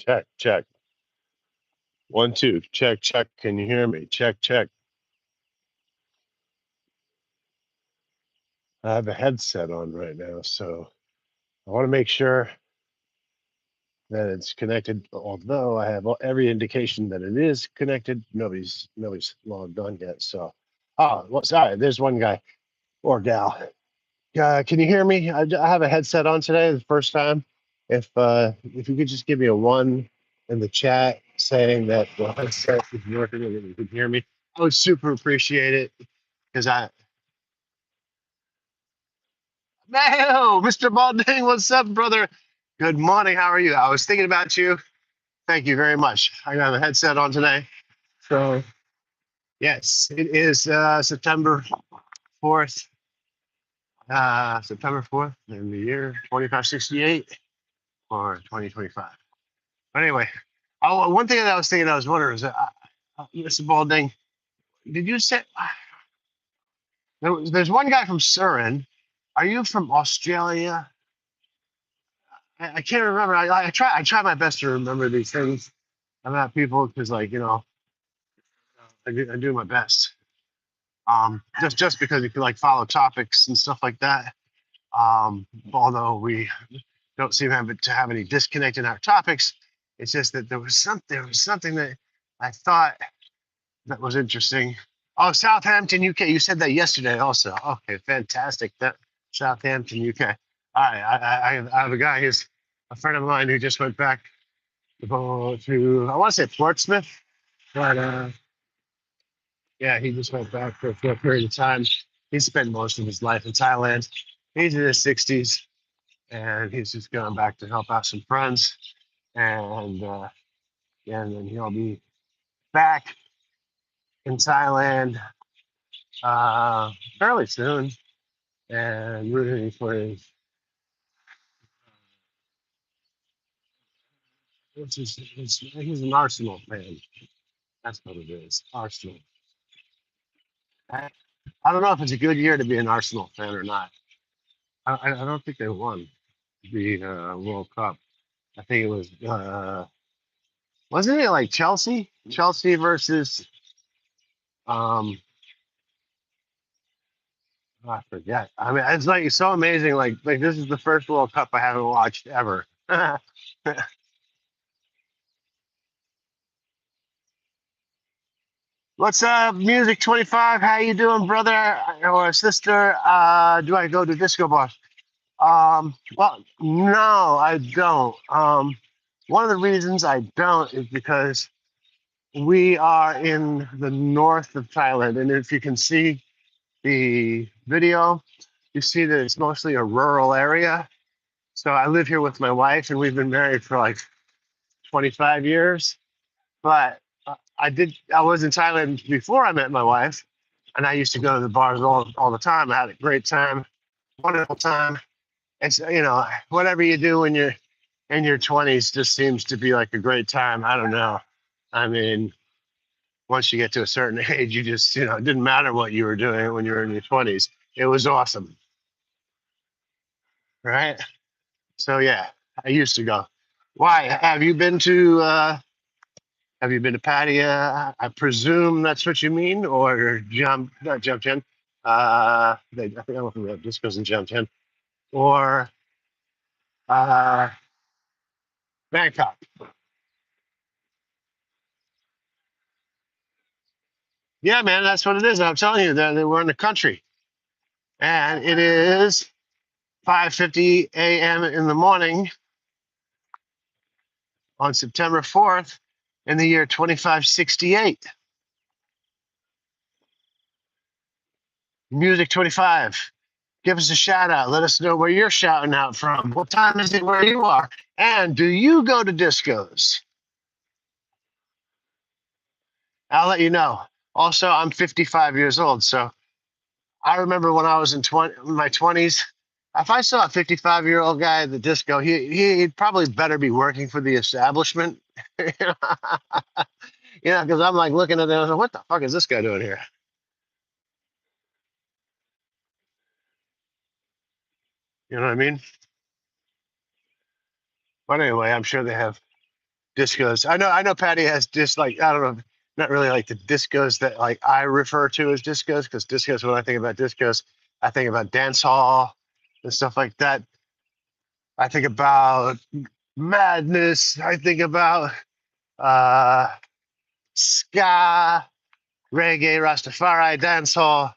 Check, check. 1, 2. Check, check. Can you hear me? Check, check. I have a headset on right now, so I want to make sure that it's connected. Although I have every indication that it is connected, nobody's logged on yet. So, well, sorry. There's one guy or gal. Can you hear me? I have a headset on today, the first time. If you could just give me a one in the chat saying that the headset is working and that you can hear me, I would super appreciate it because Mr. Balding, what's up, brother? Good morning. How are you? I was thinking about you. Thank you very much. I got a headset on today. So, yes, it is September 4th, September 4th in the year 2568 or 2025. But anyway, one thing that I was thinking, I was wondering is, Mr. Balding, did you say there's one guy from Surin? Are you from Australia? I can't remember. I try my best to remember these things about people because, like, I do my best. Just because you can like follow topics and stuff like that. Although we don't seem to have any disconnect in our topics, it's just that there was something that I thought that was interesting. Oh, Southampton, UK. You said that yesterday also. Okay, fantastic. That Southampton, UK. All right, I have a guy who's a friend of mine who just went back to I want to say Portsmouth, but yeah, he just went back for a period of time. He spent most of his life in Thailand. He's in his 60s, and he's just going back to help out some friends, and yeah, and then he'll be back in Thailand fairly soon, and rooting for his. He's an Arsenal fan. That's what it is. Arsenal. I, I don't know if it's a good year to be an Arsenal fan or not. I don't think they won the World Cup. I think it was wasn't it like Chelsea? Chelsea versus I forget. I mean, it's like so amazing. Like this is the first World Cup I haven't watched ever. What's up, Music 25? How you doing, brother or sister? Do I go to disco bar? Well, no, I don't. One of the reasons I don't is because we are in the north of Thailand, and if you can see the video, you see that it's mostly a rural area. So I live here with my wife, and we've been married for like 25 years. But I was in Thailand before I met my wife, and I used to go to the bars all the time. I had a great time, wonderful time. It's, whatever you do when you're in your 20s just seems to be like a great time. I don't know. I mean, once you get to a certain age, you just, it didn't matter what you were doing when you were in your 20s. It was awesome, right? So yeah, I used to go. Why? Have you been to Pattaya? I presume that's what you mean, or not Jump I think I'm looking at discos in Jump or uh, Bangkok. Yeah, man, that's what it is. I'm telling you, that we're in the country, and it is 5:50 a.m. in the morning on September 4th in the year 2568. Music 25. Give us a shout out. Let us know where you're shouting out from. What time is it where you are? And do you go to discos? I'll let you know. Also, I'm 55 years old, so I remember when I was in my 20s. If I saw a 55-year-old guy at the disco, he'd probably better be working for the establishment. Because I'm like looking at them, like, what the fuck is this guy doing here? You know what I mean? But anyway, I'm sure they have discos. I know Patty has just like, I don't know, not really like the discos that like I refer to as discos, because discos, when I think about discos, I think about dance hall and stuff like that. I think about madness. I think about uh, ska, reggae, Rastafari, dancehall,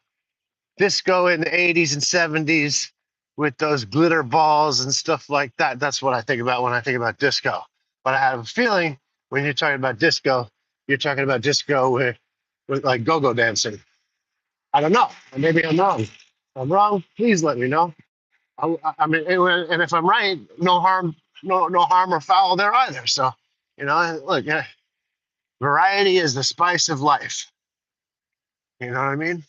disco in the 80s and 70s with those glitter balls and stuff like that. That's what I think about when I think about disco. But I have a feeling when you're talking about disco, you're talking about disco with like go-go dancing. I don't know. Maybe I'm wrong. If I'm wrong, please let me know. I mean, and if I'm right, no harm, no harm or foul there either. So, look, variety is the spice of life. You know what I mean?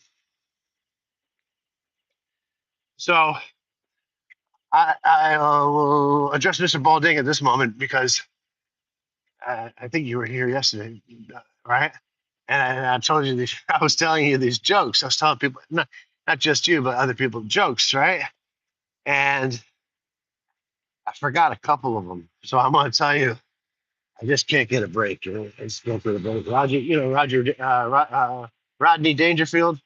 So I will address Mr. Balding at this moment because I think you were here yesterday, right? And I told you these. I was telling you these jokes. I was telling people, not just you, but other people jokes, right? And I forgot a couple of them. So I'm going to tell you, I just can't get a break. I just can't get a break. Roger, Rodney Dangerfield,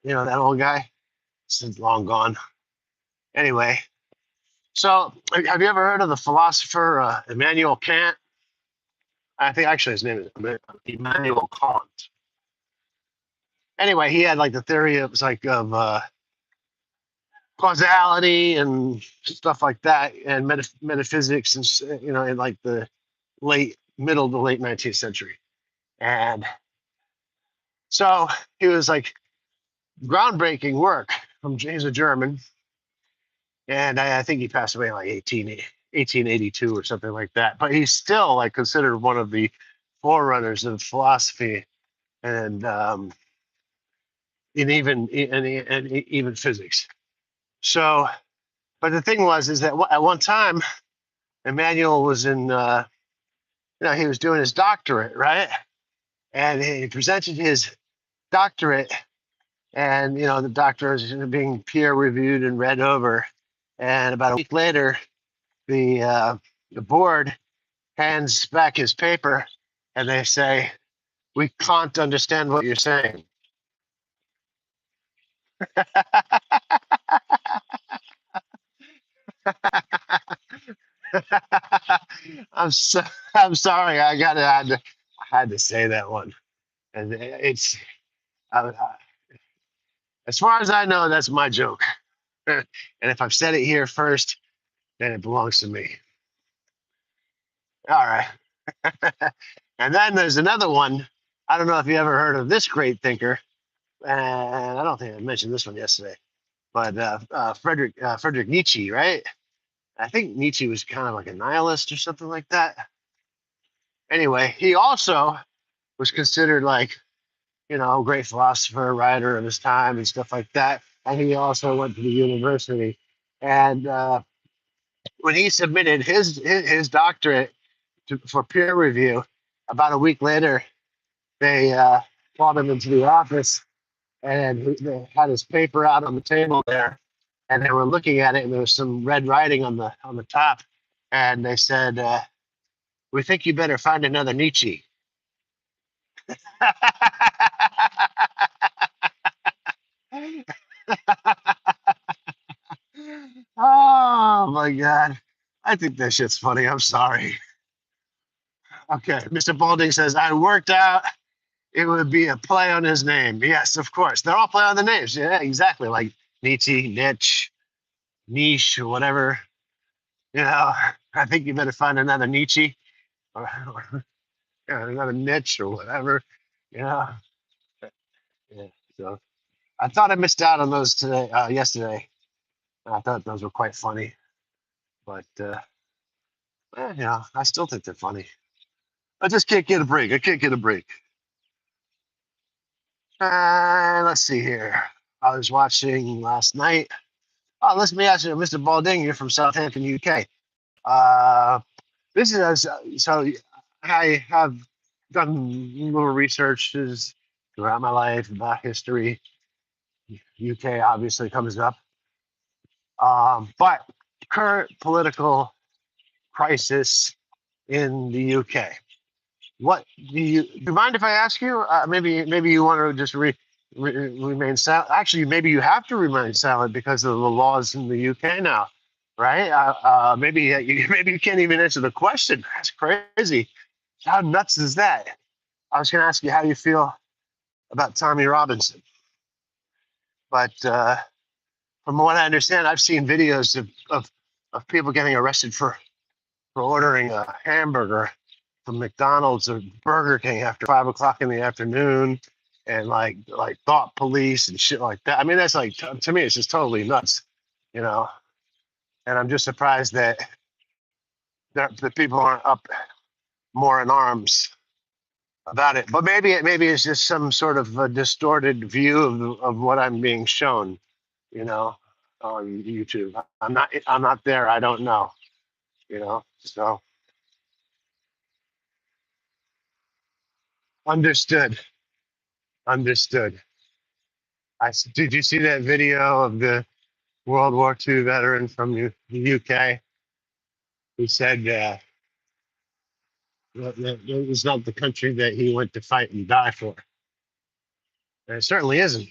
that old guy, since long gone. Anyway, so have you ever heard of the philosopher Immanuel Kant? I think actually his name is Immanuel Kant. Anyway, he had like the theory of causality and stuff like that, and metaphysics, and in like the middle to late 19th century. And so he was like groundbreaking work. He's a German, and I think he passed away in like 1882 or something like that. But he's still like considered one of the forerunners of philosophy and even physics. So, but the thing is that at one time, Emmanuel was he was doing his doctorate, right? And he presented his doctorate, and the doctorate is being peer reviewed and read over. And about a week later, the board hands back his paper, and they say, "We can't understand what you're saying." I'm so I'm sorry. I had to say that one, and it's as far as I know, that's my joke. And if I've said it here first, then it belongs to me. All right. And then there's another one. I don't know if you ever heard of this great thinker, and I don't think I mentioned this one yesterday, but Friedrich Nietzsche, right? I think Nietzsche was kind of like a nihilist or something like that. Anyway, he also was considered like, a great philosopher, writer of his time and stuff like that. And he also went to the university. And when he submitted his doctorate for peer review, about a week later, they called him into the office, and they had his paper out on the table there, and they were looking at it, and there was some red writing on the top, and they said, "We think you better find another Nietzsche." Oh my god, I think that shit's funny. I'm sorry. Okay, Mr. Balding says I worked out it would be a play on his name. Yes, of course. They're all play on the names. Yeah, exactly. Like Nietzsche, niche, or whatever. I think you better find another Nietzsche or another niche or whatever. Yeah. Yeah. So I thought I missed out on those yesterday. I thought those were quite funny, but I still think they're funny. I just can't get a break. I can't get a break. Let's see here. I was watching last night. Oh, let me ask you, Mr. Balding, you're from Southampton, UK. Uh, this is so I have done little researches throughout my life about history. UK obviously comes up, but current political crisis in the UK. What do you mind if I ask you? Maybe you want to just remain silent. Actually, maybe you have to remain silent because of the laws in the UK now, right? Maybe maybe you can't even answer the question. That's crazy. How nuts is that? I was going to ask you how you feel about Tommy Robinson, but from what I understand, I've seen videos of people getting arrested for ordering a hamburger from McDonald's or Burger King after 5 o'clock in the afternoon, and like thought police and shit like that. I mean, that's like to me, it's just totally nuts, you know. And I'm just surprised that the people aren't up more in arms about it. But maybe it's just some sort of a distorted view of what I'm being shown, you know, on YouTube. I'm not there. I don't know, you know. So understood. Understood. Did you see that video of the World War II veteran from the UK who said that it was not the country that he went to fight and die for? And it certainly isn't.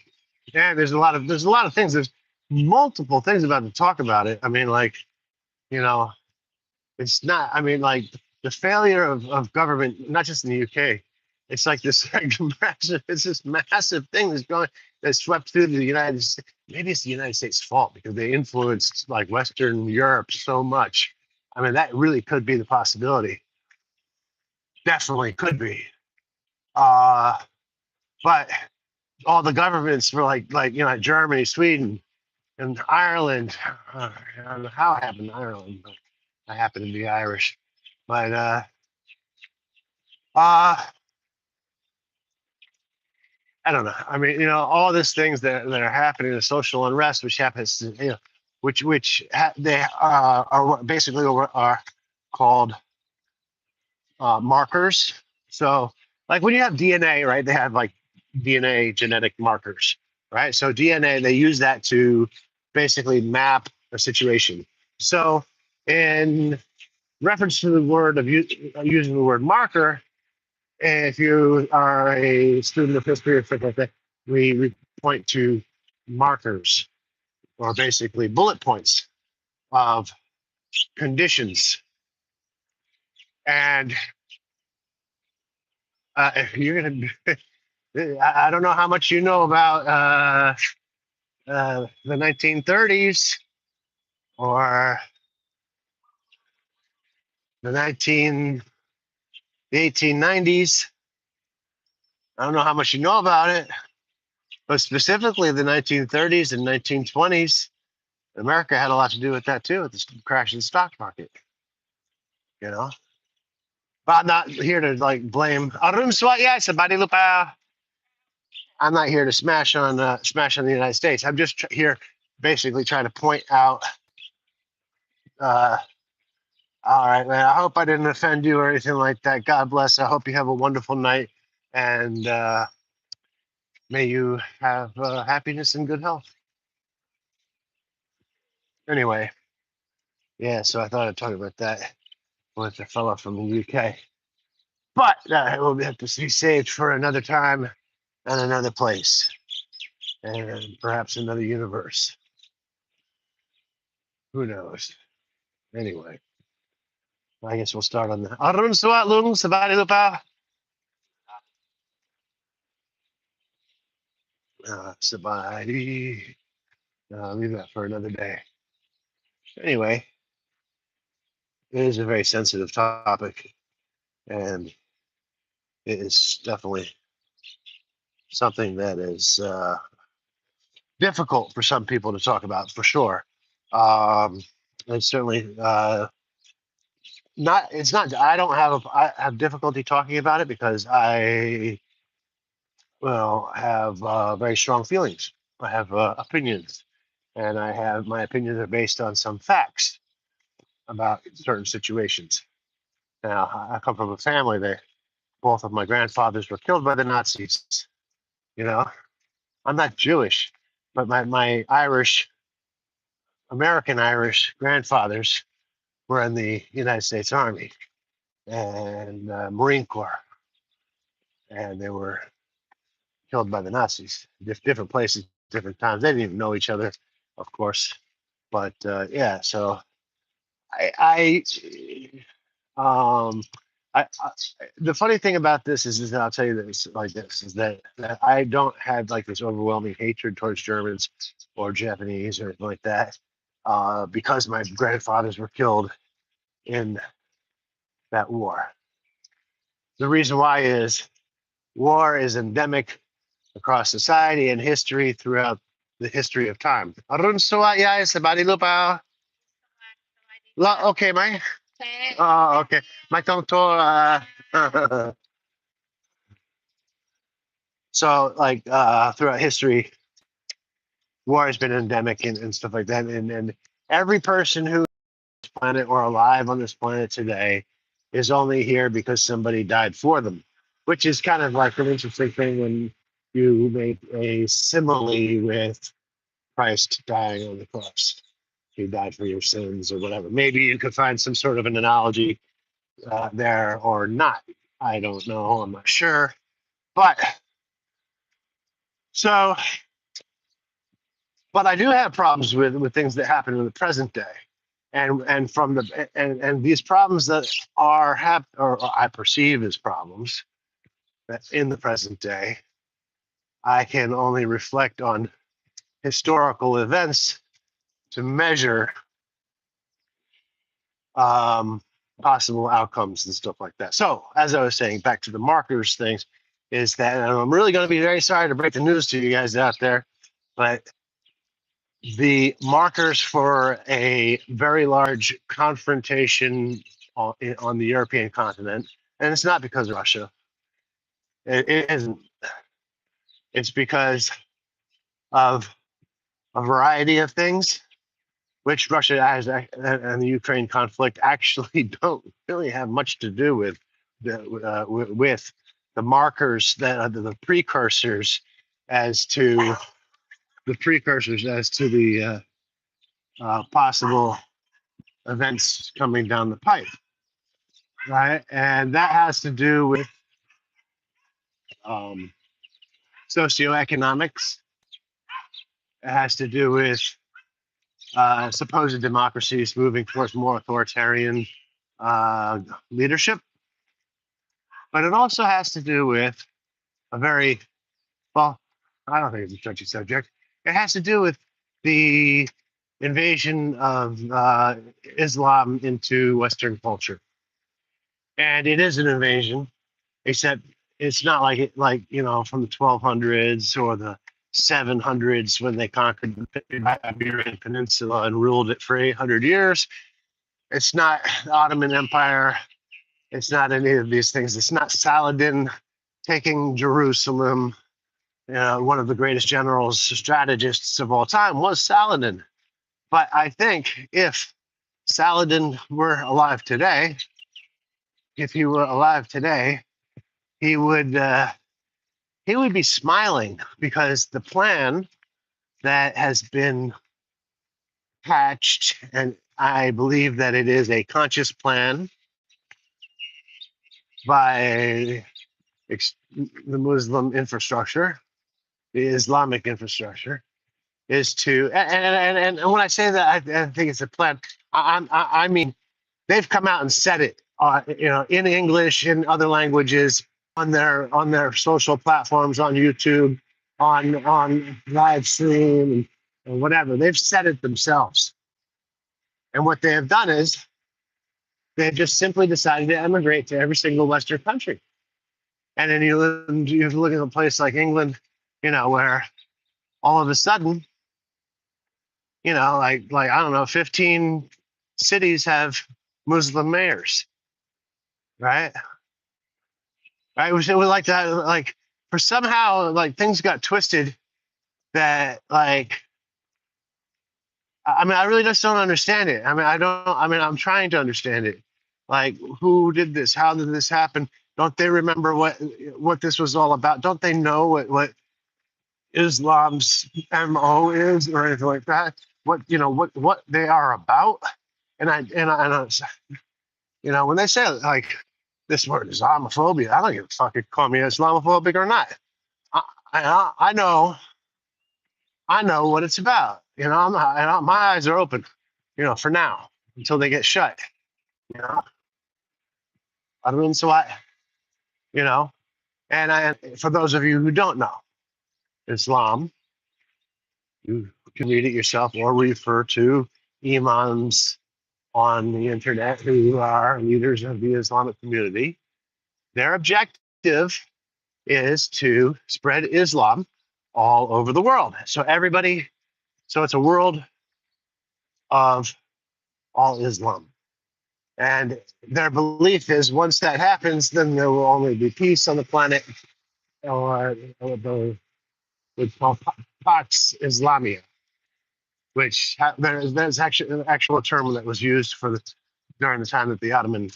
Yeah, there's a lot of things. There's multiple things about to talk about it. I mean, like, you know, it's not. I mean, like the failure of government, not just in the UK. It's like this like, massive. It's this massive thing that's swept through the United States. Maybe it's the United States' fault because they influenced like Western Europe so much. I mean, that really could be the possibility. Definitely could be. Uh, but all the governments were like Germany, Sweden, and Ireland. I don't know how it happened in Ireland, but I happen to be Irish. But uh, I don't know. I mean, all these things that are happening, the social unrest, which happens, they are basically are called markers. So, like when you have DNA, right? They have like DNA genetic markers, right? So DNA, they use that to basically map a situation. So, in reference to the word of using the word marker, if you are a student of history or something like that, we point to markers or basically bullet points of conditions. And if you're going to, I don't know how much you know about the 1930s or the 1890s. I don't know how much you know about it, but specifically the 1930s and 1920s, America had a lot to do with that too, with the crash in the stock market, you know. But I'm not here to like blame. Yeah, somebody lupa. I'm not here to smash on the United States. I'm just here basically trying to point out. Uh, all right, man. I hope I didn't offend you or anything like that. God bless. I hope you have a wonderful night, and may you have happiness and good health. Anyway, yeah. So I thought I'd talk about that with a fellow from the UK. But will have to be saved for another time and another place and perhaps another universe. Who knows? Anyway, I guess we'll start on the Arun Swat Lung Sabadi Lupa. Sabadi. Leave that for another day. Anyway, it is a very sensitive topic, and it is definitely something that is difficult for some people to talk about, for sure. It's certainly not. It's not. I have difficulty talking about it because I have very strong feelings. I have opinions, and my opinions are based on some facts about certain situations. Now, I come from a family that both of my grandfathers were killed by the Nazis. You know, I'm not Jewish, but my American Irish grandfathers were in the United States Army. and Marine Corps, and they were killed by the Nazis. Different places, different times. They didn't even know each other, of course. But yeah, so I, um, I the funny thing about this is that I'll tell you this like this is that I don't have like this overwhelming hatred towards Germans or Japanese or anything like that, because my grandfathers were killed in that war. The reason why is war is endemic across society and history throughout the history of time. Arun suwat yai sabadi lupa. Okay, Mai. Oh, okay. Mai tong to. So, like, throughout history, war has been endemic and stuff like that. And every person who's on this planet or alive on this planet today is only here because somebody died for them, which is kind of like an interesting thing when you make a simile with Christ dying on the cross. He died for your sins or whatever. Maybe you could find some sort of an analogy there or not. I don't know. I'm not sure. But so, but I do have problems with things that happen in the present day. And from the and these problems that are or I perceive as problems that in the present day, I can only reflect on historical events to measure possible outcomes and stuff like that. So, as I was saying, back to the markers things, is that and I'm really going to be very sorry to break the news to you guys out there, but the markers for a very large confrontation on the European continent, and it's not because of Russia. It isn't. It's because of a variety of things which Russia has and the Ukraine conflict actually don't really have much to do with with the markers that are the precursors as to the possible events coming down the pipe, right? And that has to do with um, socioeconomics. It has to do with supposed democracies moving towards more authoritarian leadership, but it also has to do with a very well, I don't think it's a touchy subject. It has to do with the invasion of Islam into Western culture, and it is an invasion, except it's not like it like from the 1200s or the 700s when they conquered the Iberian Peninsula and ruled it for 800 years. It's not the Ottoman Empire. It's not any of these things. It's not Saladin taking Jerusalem. One of the greatest generals, strategists of all time was Saladin. But I think if Saladin were alive today, if he were alive today, he would be smiling because the plan that has been hatched, and I believe that it is a conscious plan by the Muslim infrastructure, the Islamic infrastructure, is to and when I say that, I think it's a plan. I mean they've come out and said it, in English, in other languages, on their social platforms, on YouTube, on live stream and whatever. They've said it themselves, and what they have done is they've just simply decided to emigrate to every single Western country. And then you look at a place like England, where all of a sudden, like I don't know, 15 cities have Muslim mayors, right? Right? It was like that, like for somehow like things got twisted that like I mean I really just don't understand it. I'm trying to understand it. Like who did this? How did this happen? Don't they remember what this was all about? Don't they know what Islam's MO is or anything like that? What they are about? And I when they say like This word Islamophobia. I don't give a fuck if you call me Islamophobic or not. I, I know what it's about. My eyes are open. For now until they get shut. You know, I mean, so you know, for those of you who don't know, Islam, you can read it yourself or refer to imams on the internet who are leaders of the Islamic community. Their objective is to spread Islam all over the world. So it's a world of all Islam. And their belief is once that happens, then there will only be peace on the planet, or the what's called Pax Islamia, which there's actually an actual term that was used during the time that the Ottoman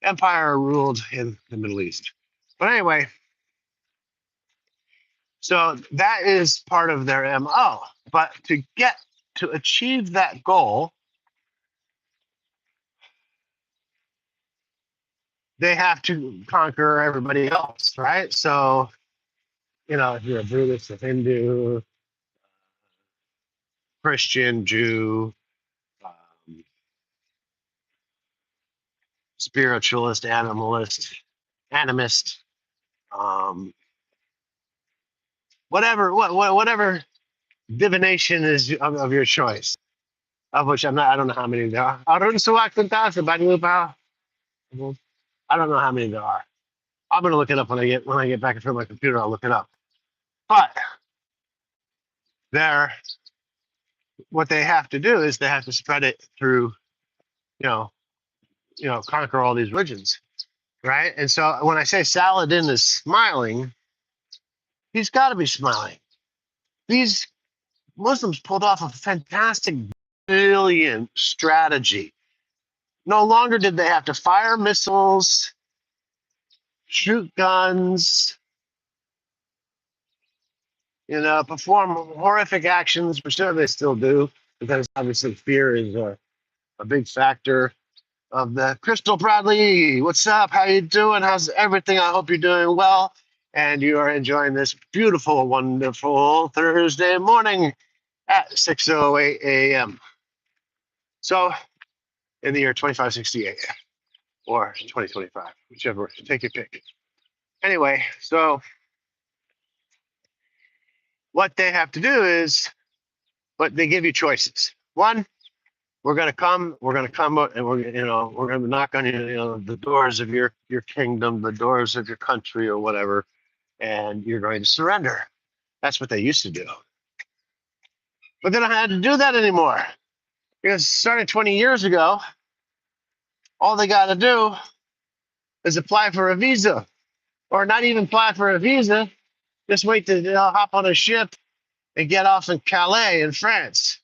Empire ruled in the Middle East. But anyway, so that is part of their MO. But to achieve that goal, they have to conquer everybody else, right? So, if you're a Buddhist, a Hindu, Christian, Jew, um, spiritualist, animist, um, whatever divination is of your choice, of which I don't know how many there are. I don't know how many there are. I'm gonna look it up when I get back in front of my computer. I'll look it up. But they're what they have to do is they have to spread it through, you know, conquer all these religions, right? And so when I say Saladin is smiling, he's got to be smiling. These Muslims pulled off a fantastic, brilliant strategy. No longer did they have to fire missiles, shoot guns, perform horrific actions, which they still do, because obviously fear is a big factor of the Crystal Bradley. What's up? How you doing? How's everything? I hope you're doing well and you are enjoying this beautiful, wonderful Thursday morning at 6:08 a.m. So in the year 2568 or 2025, whichever, take your pick. Anyway, so what they have to do is, but they give you choices. One, we're gonna come, and we're gonna knock on the doors of your kingdom, the doors of your country or whatever, and you're going to surrender. That's what they used to do. But they don't have to do that anymore. Because starting 20 years ago, all they got to do is apply for a visa, or not even apply for a visa. Just wait to hop on a ship and get off in Calais in France,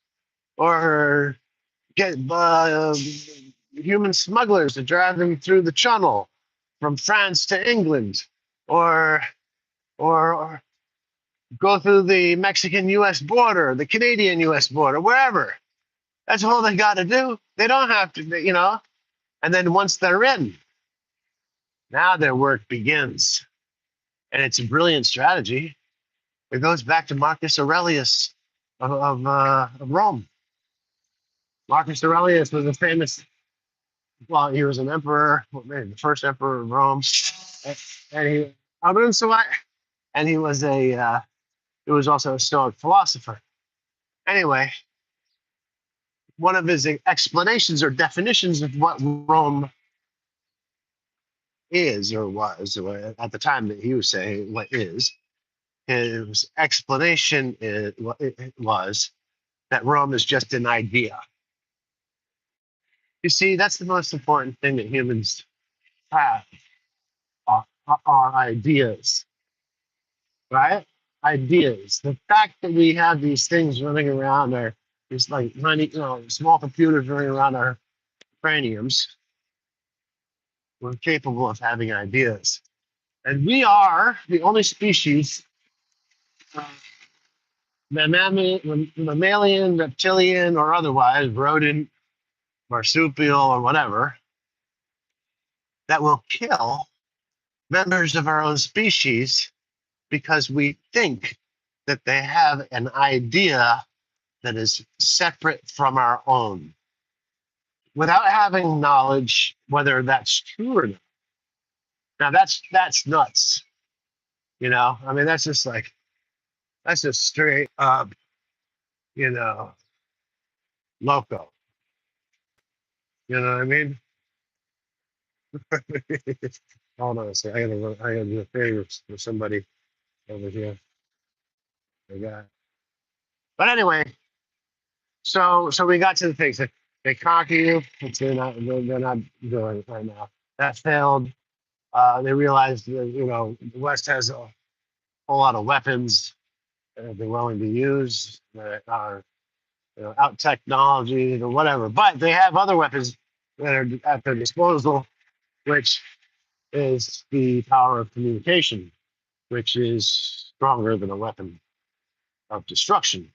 or get human smugglers to drive them through the channel from France to England, or go through the Mexican-U.S. border, the Canadian-U.S. border, wherever. That's all they got to do. They don't have to, And then once they're in, now their work begins. And it's a brilliant strategy. It goes back to Marcus Aurelius of Rome. Marcus Aurelius was a famous, he was an emperor, maybe the first emperor of Rome. And he, and he was he was also a Stoic philosopher. Anyway, one of his explanations or definitions of what Rome is or was, or at the time that he was saying what is, his explanation was that Rome is just an idea. You see, that's the most important thing that humans have are ideas, right? Ideas. The fact that we have these things running around these like small computers running around our craniums, we're capable of having ideas. And we are the only species, mammalian, reptilian, or otherwise, rodent, marsupial, or whatever, that will kill members of our own species because we think that they have an idea that is separate from our own without having knowledge whether that's true or not. Now that's nuts. I mean that's just like that's just straight up, you know, loco. You know what I mean? Hold on a second. I gotta do a favor for somebody over here. I got. But anyway, so we got to the things that they conquer you, which they're not doing it right now. That failed. They realized that the West has a whole lot of weapons that they're willing to use that are out technology or whatever, but they have other weapons that are at their disposal, which is the power of communication, which is stronger than a weapon of destruction.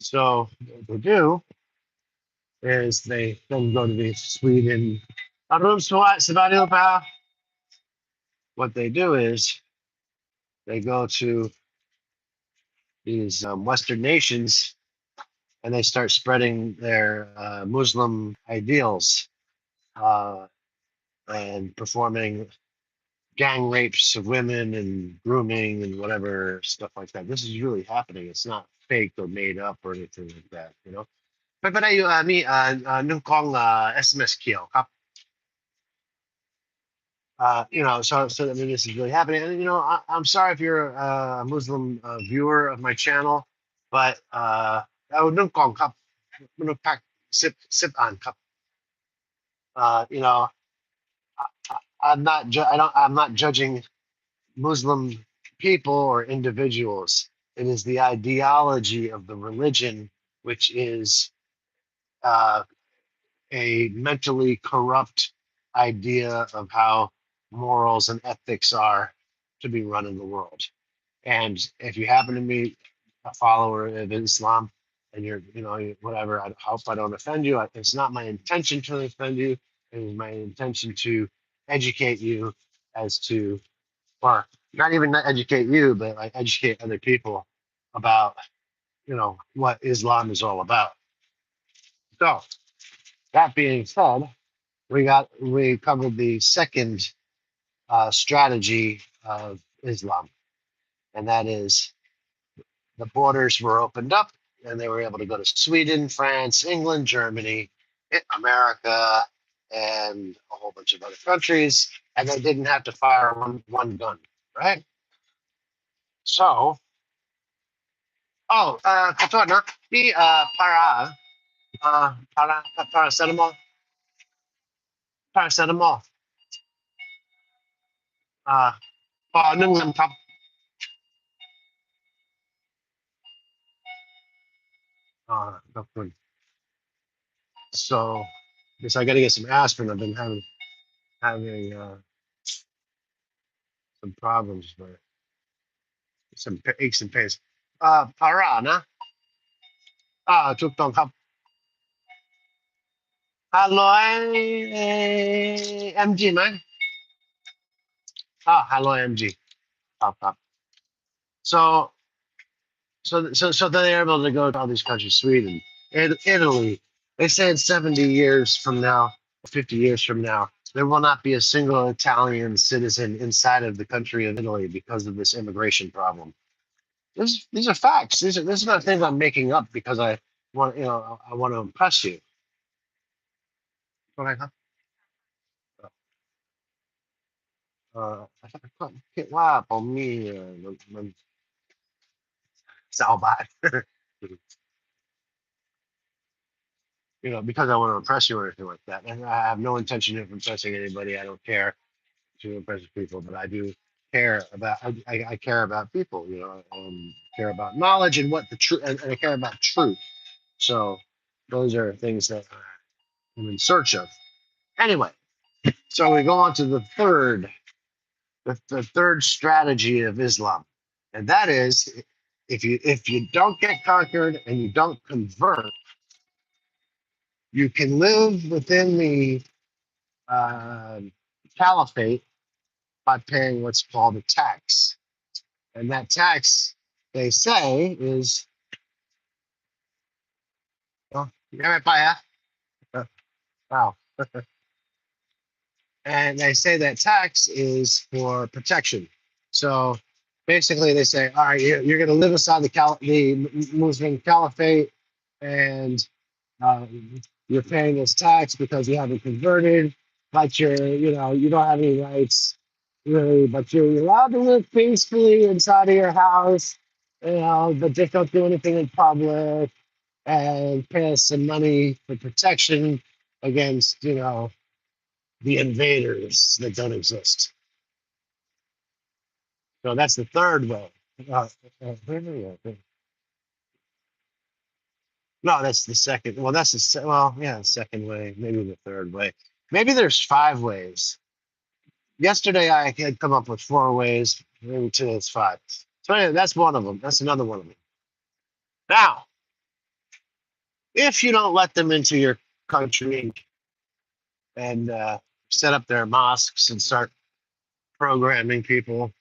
So what they do is they then go to the Sweden. What they do is they go to these Western nations and they start spreading their Muslim ideals uh, and performing gang rapes of women and grooming and whatever stuff like that. This is really happening. It's not fake or made up or anything like that. ไม่ได้อยู่มีนุ่งกอง SMS เขียวครับ so I mean, this is really happening. And I'm sorry if you're a Muslim viewer of my channel, butนุ่งกองครับ นุ่งพัก sip อ่านครับ. You know, I'm not judging Muslim people or individuals. It is the ideology of the religion, which is uh, a mentally corrupt idea of how morals and ethics are to be run in the world. And if you happen to be a follower of Islam and whatever, I hope I don't offend you. It's not my intention to offend you. It is my intention to educate you as to, or not even educate you, but like educate other people about, what Islam is all about. So that being said, we covered the second strategy of Islam, and that is the borders were opened up, and they were able to go to Sweden, France, England, Germany, America, and a whole bunch of other countries, and they didn't have to fire one gun, right? So,ขอโทษนะนี่paracetamol paracetamol ปอ1 ลำครับ.ขอบคุณ. So, guess I got to get some aspirin. I've been having some problems, but some aches and pains. Para นะ ถูกต้องครับ. 500 mg ไหม? 500 mg. ครับ. So they're able to go to all these countries, Sweden, Italy. They said 70 years from now, 50 years from now, there will not be a single Italian citizen inside of the country of Italy because of this immigration problem. These are facts. These are not things I'm making up because I want to impress you. Okay, huh? คิดว่าผมมีมันสาวบาท because I want to impress you or anything like that. And I have no intention of impressing anybody. I don't care to impress people, but I do care about. I care about people. Care about knowledge and what the truth, and I care about truth. So those are things that I'm in search of. Anyway, so we go on to the third strategy of Islam, and that is if you don't get conquered and you don't convert, you can live within the um caliphate by paying what's called a tax. And that tax, they say, is, oh, wow. And they say that tax is for protection. So basically, they say, all right, you're going to live inside the Muslim caliphate, and uh, you're paying this tax because you haven't converted, but you don't have any rights really, but you're allowed to live peacefully inside of your house, but just don't do anything in public, and pay us some money for protection against, the invaders that don't exist. So that's the third way. No, that's the second. Well, that's yeah, the second way, maybe the third way. Maybe there's five ways. Yesterday I had come up with four ways. Maybe today it's five. So anyway, that's one of them. That's another one of them. Now, if you don't let them into your country and set up their mosques and start programming people,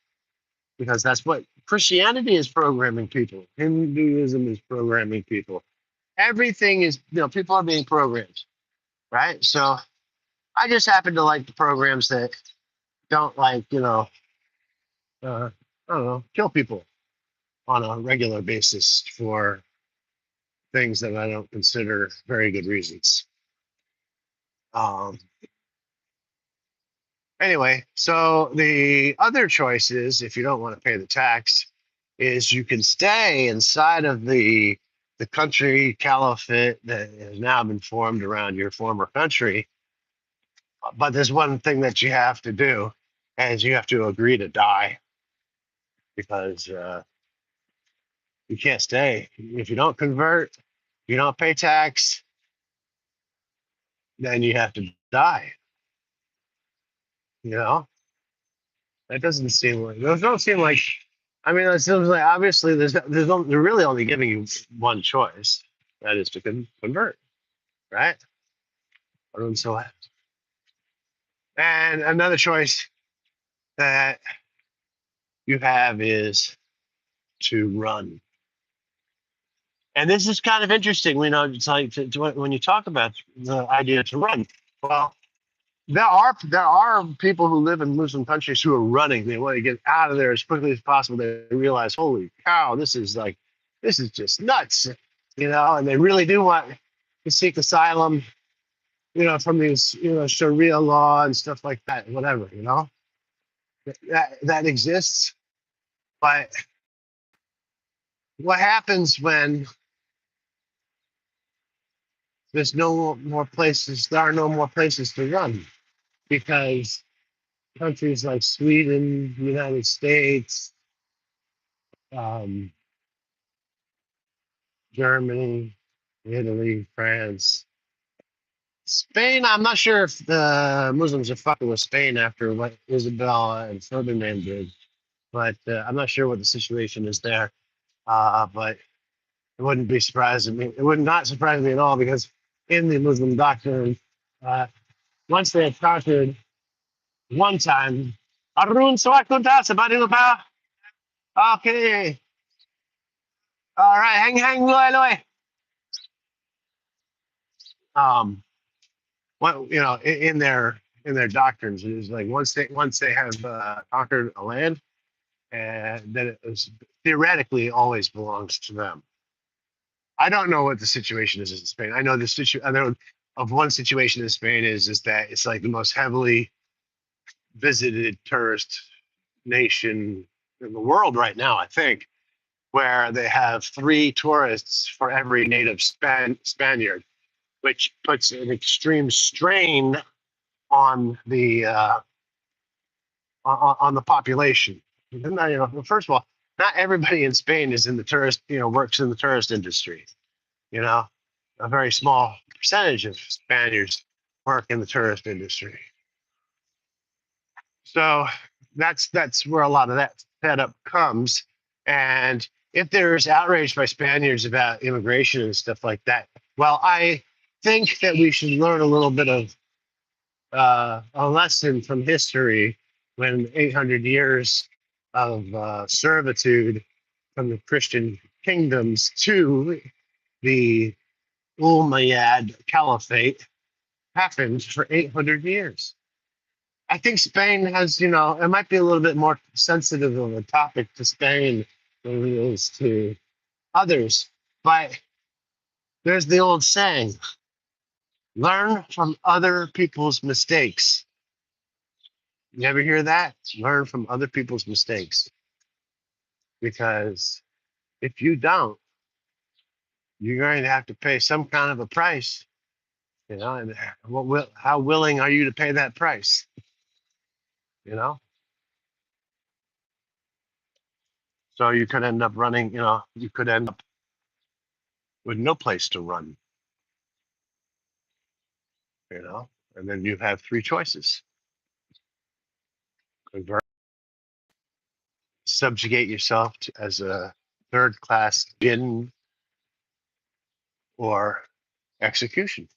because that's what Christianity is, programming people. Hinduism is programming people. Everything is, people are being programmed, right? So I just happen to like the programs that don't I don't know, kill people on a regular basis for things that I don't consider very good reasons. Um, anyway, so the other choice is, if you don't want to pay the tax, is you can stay inside of the country caliphate that has now been formed around your former country. But there's one thing that you have to do, and you have to agree to die, because you can't stay if you don't convert. You don't pay tax, then you have to die. You know, that doesn't seem like those don't seem like. I mean, it seems like obviously they're really only giving you one choice, that is to convert, right? Or so, and another choice that you have is to run. And this is kind of interesting. It's like when you talk about the idea to run. Well, there are people who live in Muslim countries who are running. They want to get out of there as quickly as possible. They realize, holy cow, this is just nuts, and they really do want to seek asylum, from these, Sharia law and stuff like that, whatever, that exists. But what happens when there are no more places to run, because countries like Sweden, the United States, um, Germany, Italy, France, Spain. I'm not sure if the Muslims are fucking with Spain after what Isabella and Ferdinand did, but I'm not sure what the situation is there. But it wouldn't be surprising me. It would not surprise me at all, because in the Muslim doctrine, uh, once they had conquered one time, Arun Swakunta Sabadilapa. Okay. All right. Hang loy loy. What in their doctrines, it is like once they have conquered a land, and then it was theoretically always belongs to them. I don't know what the situation is in Spain. I know I know of one situation in Spain is that it's like the most heavily visited tourist nation in the world right now, I think, where they have three tourists for every native Spaniard, which puts an extreme strain on the population. First of all, not everybody in Spain is in the tourist, works in the tourist industry. You know, a very small percentage of Spaniards work in the tourist industry. So that's where a lot of that setup comes. And if there's outrage by Spaniards about immigration and stuff like that, well, I think that we should learn a little bit of a lesson from history when 800 years of servitude from the Christian kingdoms to the Umayyad Caliphate happened for 800 years. I think Spain has, it might be a little bit more sensitive of a topic to Spain than it is to others. But there's the old saying, learn from other people's mistakes. You ever hear that? Learn from other people's mistakes. Because if you don't, you're going to have to pay some kind of a price, and how willing are you to pay that price? You know? So you could end up running, you could end up with no place to run, and then you have three choices: convert, subjugate yourself as a third class jinn, or execution.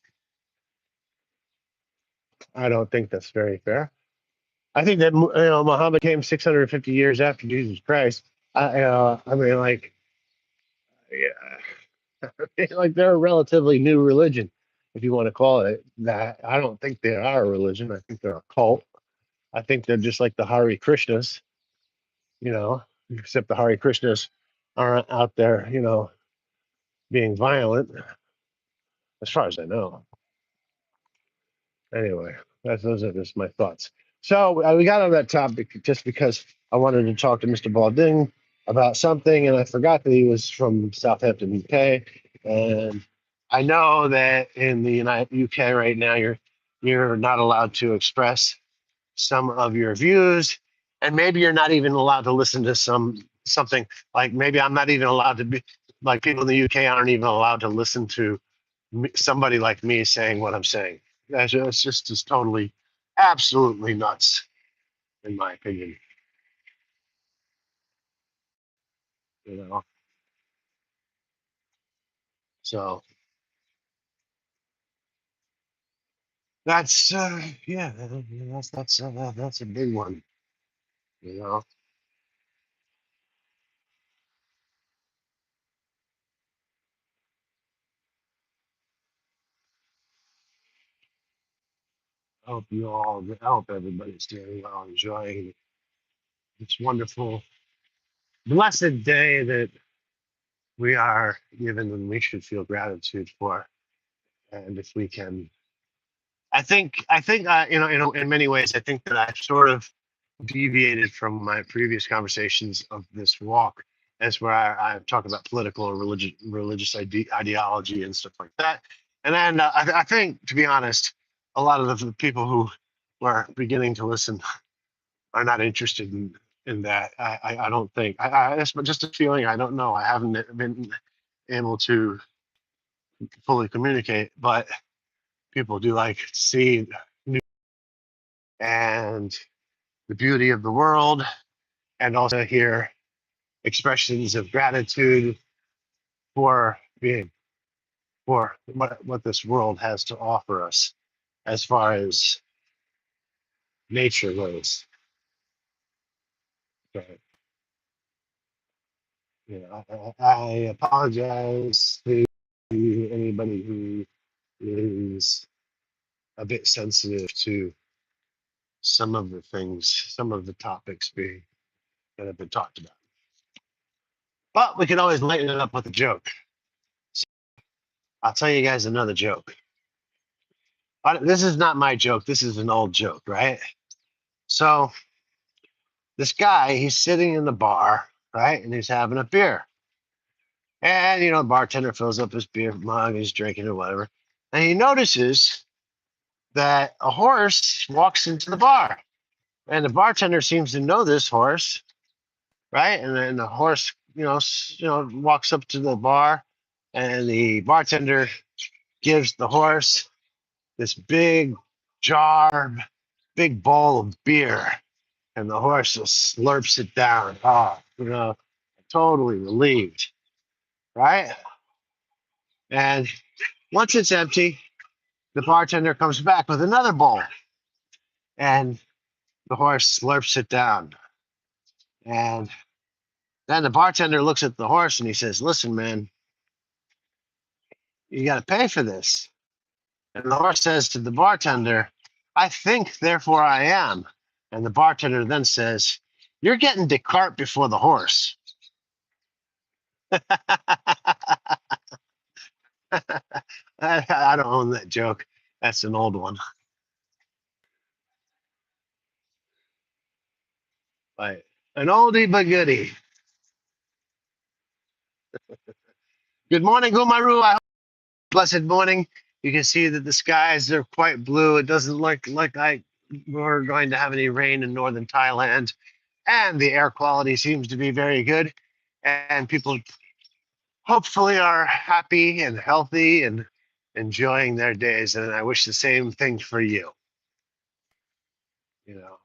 I don't think that's very fair. I think that Muhammad came 650 years after Jesus Christ. I mean, like, yeah, like they're a relatively new religion, if you want to call it that. I don't think they are a religion. I think they're a cult. I think they're just like the Hare Krishnas, you know, except the Hare Krishnas aren't out there, being violent, as far as I know. Anyway, those are just my thoughts. So we got on that topic just because I wanted to talk to Mr. Balding about something, and I forgot that he was from Southampton, UK. And I know that in the UK right now, you're not allowed to express some of your views, and maybe you're not even allowed to listen to something like maybe I'm not even allowed to be like people in the UK aren't even allowed to listen to somebody like me saying what I'm saying. It's just totally, absolutely nuts, in my opinion. You know, so that's yeah, that's a big one. You know, I hope everybody's doing well, enjoying this wonderful, blessed day that we are given and we should feel gratitude for. And if we can, I think in many ways, I think that I've sort of deviated from my previous conversations of this walk, as where I talk about political or religious ideology and stuff like that. And then I think, to be honest, a lot of the people who were beginning to listen are not interested in that. I don't think. That's just a feeling. I don't know. I haven't been able to fully communicate, but people do like to see new and the beauty of the world, and also hear expressions of gratitude for being for what this world has to offer us as far as nature goes. But, I apologize to anybody who is a bit sensitive to some of the things, some of the topics that have been talked about. But we can always lighten it up with a joke. So I'll tell you guys another joke. This is not my joke. This is an old joke, right? So this guy, he's sitting in the bar, right? And he's having a beer. And, the bartender fills up his beer mug, he's drinking or whatever. And he notices that a horse walks into the bar. And the bartender seems to know this horse, right? And then the horse, walks up to the bar, and the bartender gives the horse this big jar, big bowl of beer, and the horse just slurps it down. Oh, totally relieved, right? And once it's empty, the bartender comes back with another bowl. And the horse slurps it down. And then the bartender looks at the horse and he says, "Listen, man, you got to pay for this." And the horse says to the bartender, "I think, therefore I am." And the bartender then says, "You're getting the cart before the horse." I don't own that joke. That's an old one. But an oldie but goodie. Good morning, Gumaru. I hope blessed morning. You can see that the skies are quite blue. It doesn't look like we're going to have any rain in northern Thailand. And the air quality seems to be very good. And people hopefully are happy and healthy and enjoying their days. And I wish the same thing for you. You know,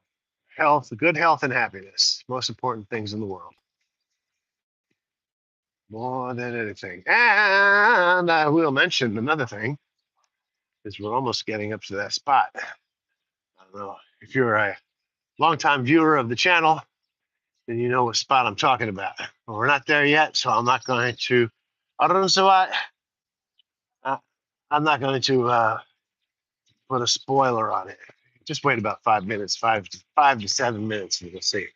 health, good health and happiness, most important things in the world, more than anything. And I will mention another thing is we're almost getting up to that spot. I don't know if you're a longtime viewer of the channel, then you know what spot I'm talking about. But we're not there yet, so I'm not going to. I don't know so what. I'm not going to put a spoiler on it. Just wait about 5 minutes, 5 to 7 minutes, and you'll see.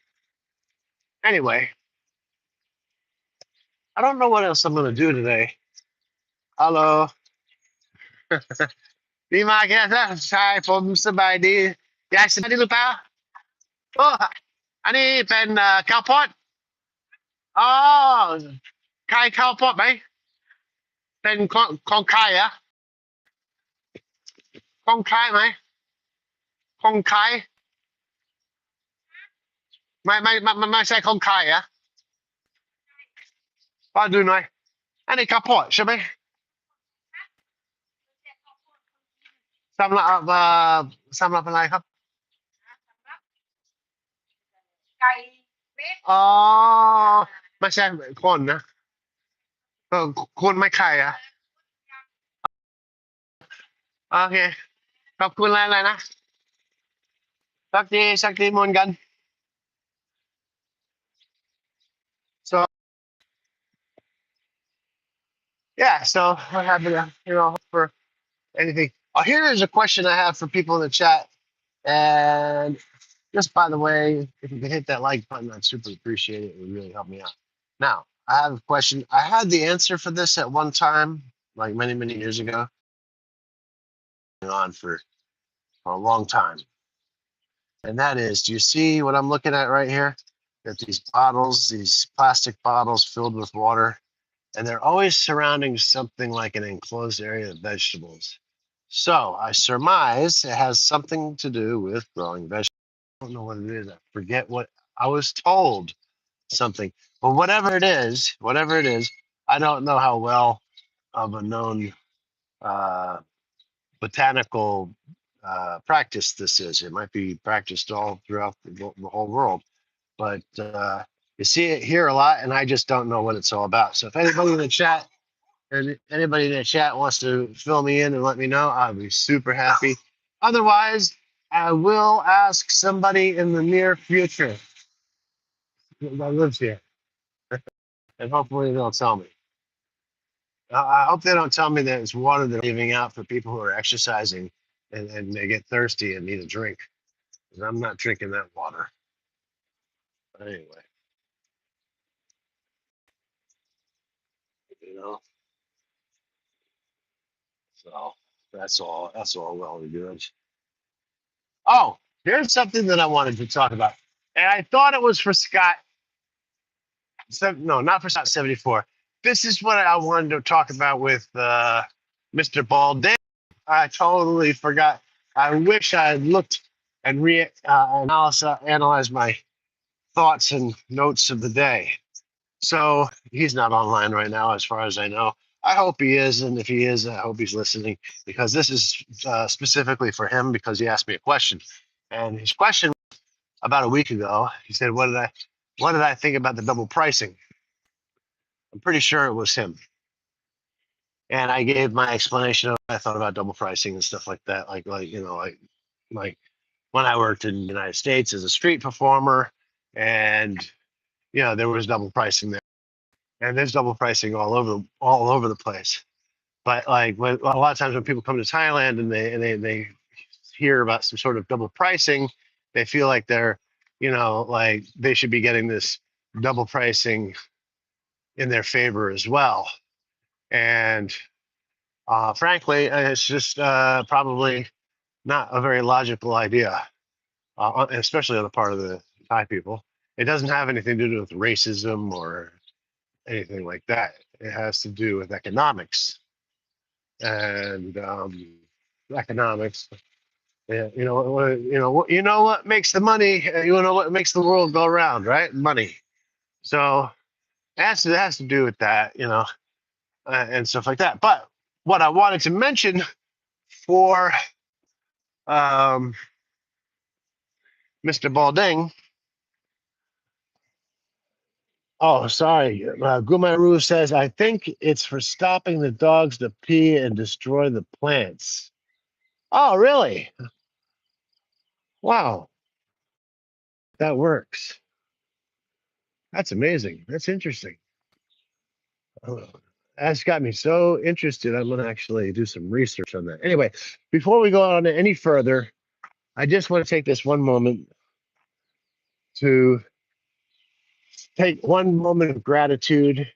Anyway, I don't know what else I'm going to do today. Hello. ดีมากแกสบายดียายสบายดีหรือเปล่าโอ้อันนี้เป็นข้าวโพดอ๋อขายข้าวโพดไหมเป็นของใครอะของใครไหมไม่ใช่ของใครอะว่าดูหน่อยอันนี้ข้าวโพดใช่ไหมสำหรับอะไรครับอ๋อไม่ใช่คนนะคนไม่ใครอะโอเคขอบคุณอะไรนะสักทีเหมือนกัน so yeah, so what happened for anything. Oh, here is a question I have for people in the chat. And just by the way, if you could hit that like button, I'd super appreciate it. It would really help me out. Now, I have a question. I had the answer for this at one time, like many, many years ago, on for a long time. And that is, do you see what I'm looking at right here? Got these bottles, these plastic bottles filled with water, and they're always surrounding something like an enclosed area of vegetables. So I surmise it has something to do with growing vegetables. I don't know what it is. I forget what I was told something. But whatever it is, I don't know how well of a known uh, botanical practice this is. It might be practiced all throughout the whole world. But you see it here a lot, and I just don't know what it's all about. So if anybody in the chat and anybody in the chat wants to fill me in and let me know, I'll be super happy. Otherwise, I will ask somebody in the near future that lives here, and hopefully they'll tell me. I hope they don't tell me that it's water they're leaving out for people who are exercising and they get thirsty and need a drink. 'Cause I'm not drinking that water. But anyway, you know, so that's all well and good. Oh, here's something that I wanted to talk about. And I thought it was for Scott. No, not for Scott 74. This is what I wanted to talk about with Mr. Bald. I totally forgot. I wish I had looked and analyzed my thoughts and notes of the day. So he's not online right now, as far as I know. I hope he is, and if he is, I hope he's listening, because this is specifically for him, because he asked me a question, and his question about a week ago, he said, "What did I think about the double pricing?" I'm pretty sure it was him, and I gave my explanation of what I thought about double pricing and stuff like that, like when I worked in the United States as a street performer, and there was double pricing there, and there's double pricing all over the place. But like a lot of times when people come to Thailand and they hear about some sort of double pricing, they feel like they're, like they should be getting this double pricing in their favor as well. And frankly, it's just probably not a very logical idea, especially on the part of the Thai people. It doesn't have anything to do with racism or anything like that. It has to do with economics and economics. Yeah, what makes the money. You know what makes the world go round, right? Money. So it has to do with that, and stuff like that. But what I wanted to mention for um, Mr. Balding. Oh, sorry. Gumaru says, I think it's for stopping the dogs to pee and destroy the plants. Oh, really? Wow, that works. That's amazing. That's interesting. Oh, that's got me so interested. I'm going to actually do some research on that. Anyway, before we go on any further, I just want to take this one moment to take one moment of gratitude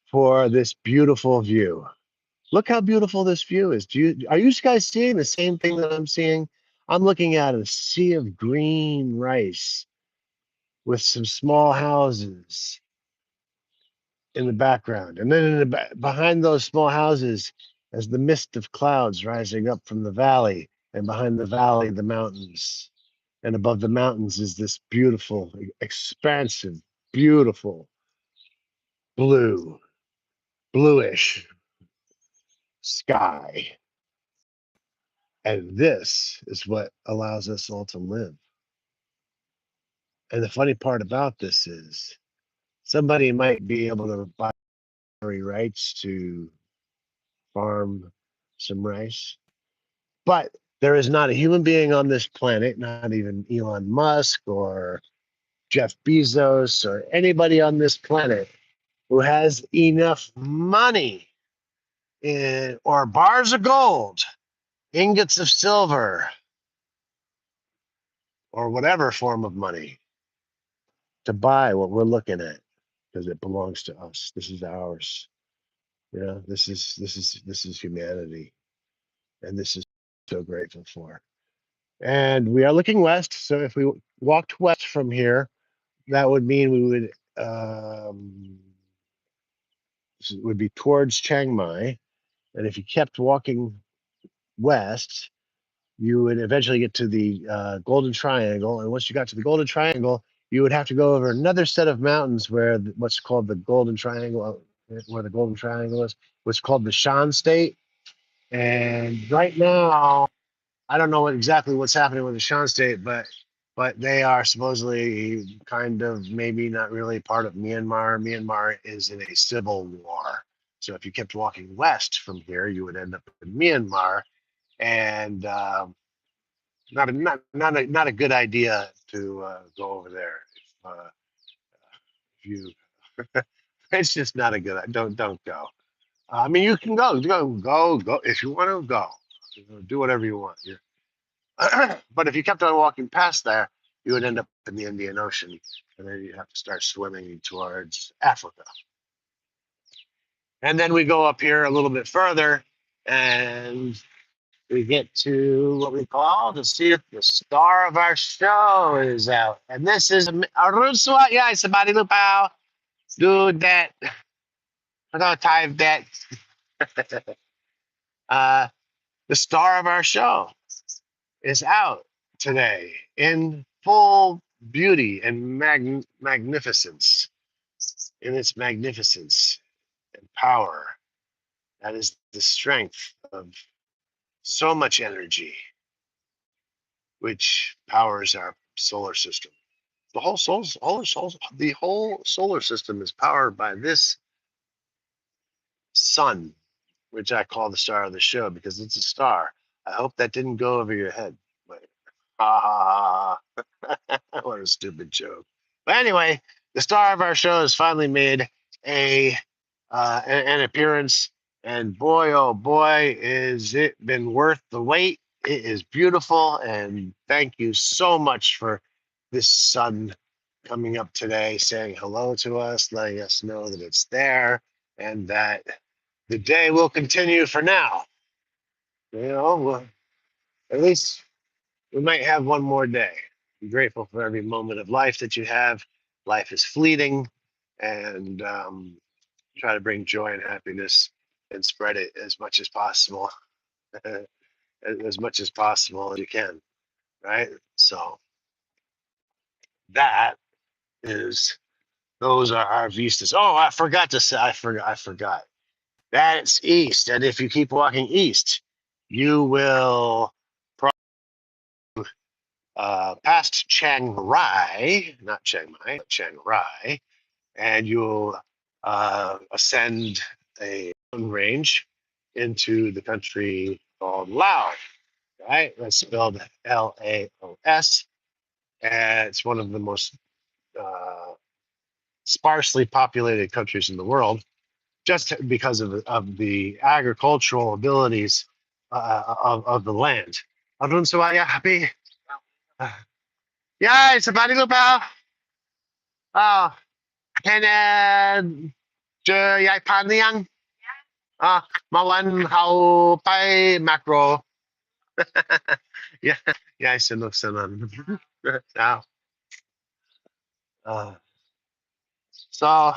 for this beautiful view. Look how beautiful this view is. Are you guys seeing the same thing that I'm seeing? I'm looking at a sea of green rice with some small houses in the background. And then behind those small houses is the mist of clouds rising up from the valley. And behind the valley, the mountains. And above the mountains is this beautiful, expansive, beautiful bluish sky. And this is what allows us all to live. And the funny part about this is somebody might be able to buy rights to farm some rice, but there is not a human being on this planet, not even Elon Musk or Jeff Bezos or anybody on this planet who has enough money or bars of gold, ingots of silver, or whatever form of money to buy what we're looking at because it belongs to us. This is ours. This is humanity, and this is so grateful for. And we are looking west. So if we walked west from here, that would mean we would be towards Chiang Mai. And if you kept walking west, you would eventually get to the Golden Triangle. And once you got to the Golden Triangle, you would have to go over another set of mountains where what's called the Golden Triangle, where the Golden Triangle is, what's called the Shan State. And right now, I don't know exactly what's happening with the Shan State, but they are supposedly kind of maybe not really part of Myanmar. Myanmar is in a civil war. So if you kept walking west from here, you would end up in Myanmar, and not a good idea to go over there. If you, it's just not a good. Don't go. I mean, you can go if you want to go. Do whatever you want. But if you kept on walking past there, you would end up in the Indian Ocean, and then you have to start swimming towards Africa. And then we go up here a little bit further, and we get to what we call to see if the star of our show is out. And this is Arun Swat. Yeah, somebody look out. Do that. I don't time that. uh, the star of our show is out today in full beauty and magnificence. In its magnificence and power. That is the strength of so much energy, which powers our solar system. The whole solar system is powered by this sun, which I call the star of the show because it's a star. I hope that didn't go over your head. But Ah, what a stupid joke. But anyway, the star of our show has finally made a an appearance, and boy, oh boy, is it been worth the wait. It is beautiful, and thank you so much for this sun coming up today, saying hello to us, letting us know that it's there, and that the day will continue for now. At least we might have one more day. Be grateful for every moment of life that you have. Life is fleeting, and try to bring joy and happiness and spread it as much as possible, as much as possible as you can, right? So that is those are our vistas. Oh, I forgot to say, I forgot. That's east, and if you keep walking east, you will past Chiang Rai, not Chiang Mai, but Chiang Rai, and you'll ascend a mountain range into the country called Laos, right? That's spelled Laos, and it's one of the most uh, sparsely populated countries in the world, just because of the agricultural abilities of the land. Arun Sawaya, happy. Yeah, it's a body loop. Oh, can yai pan liang? Ah, mawan how by macro. Yeah, yeah, it's enough sanan. Now, uh, so,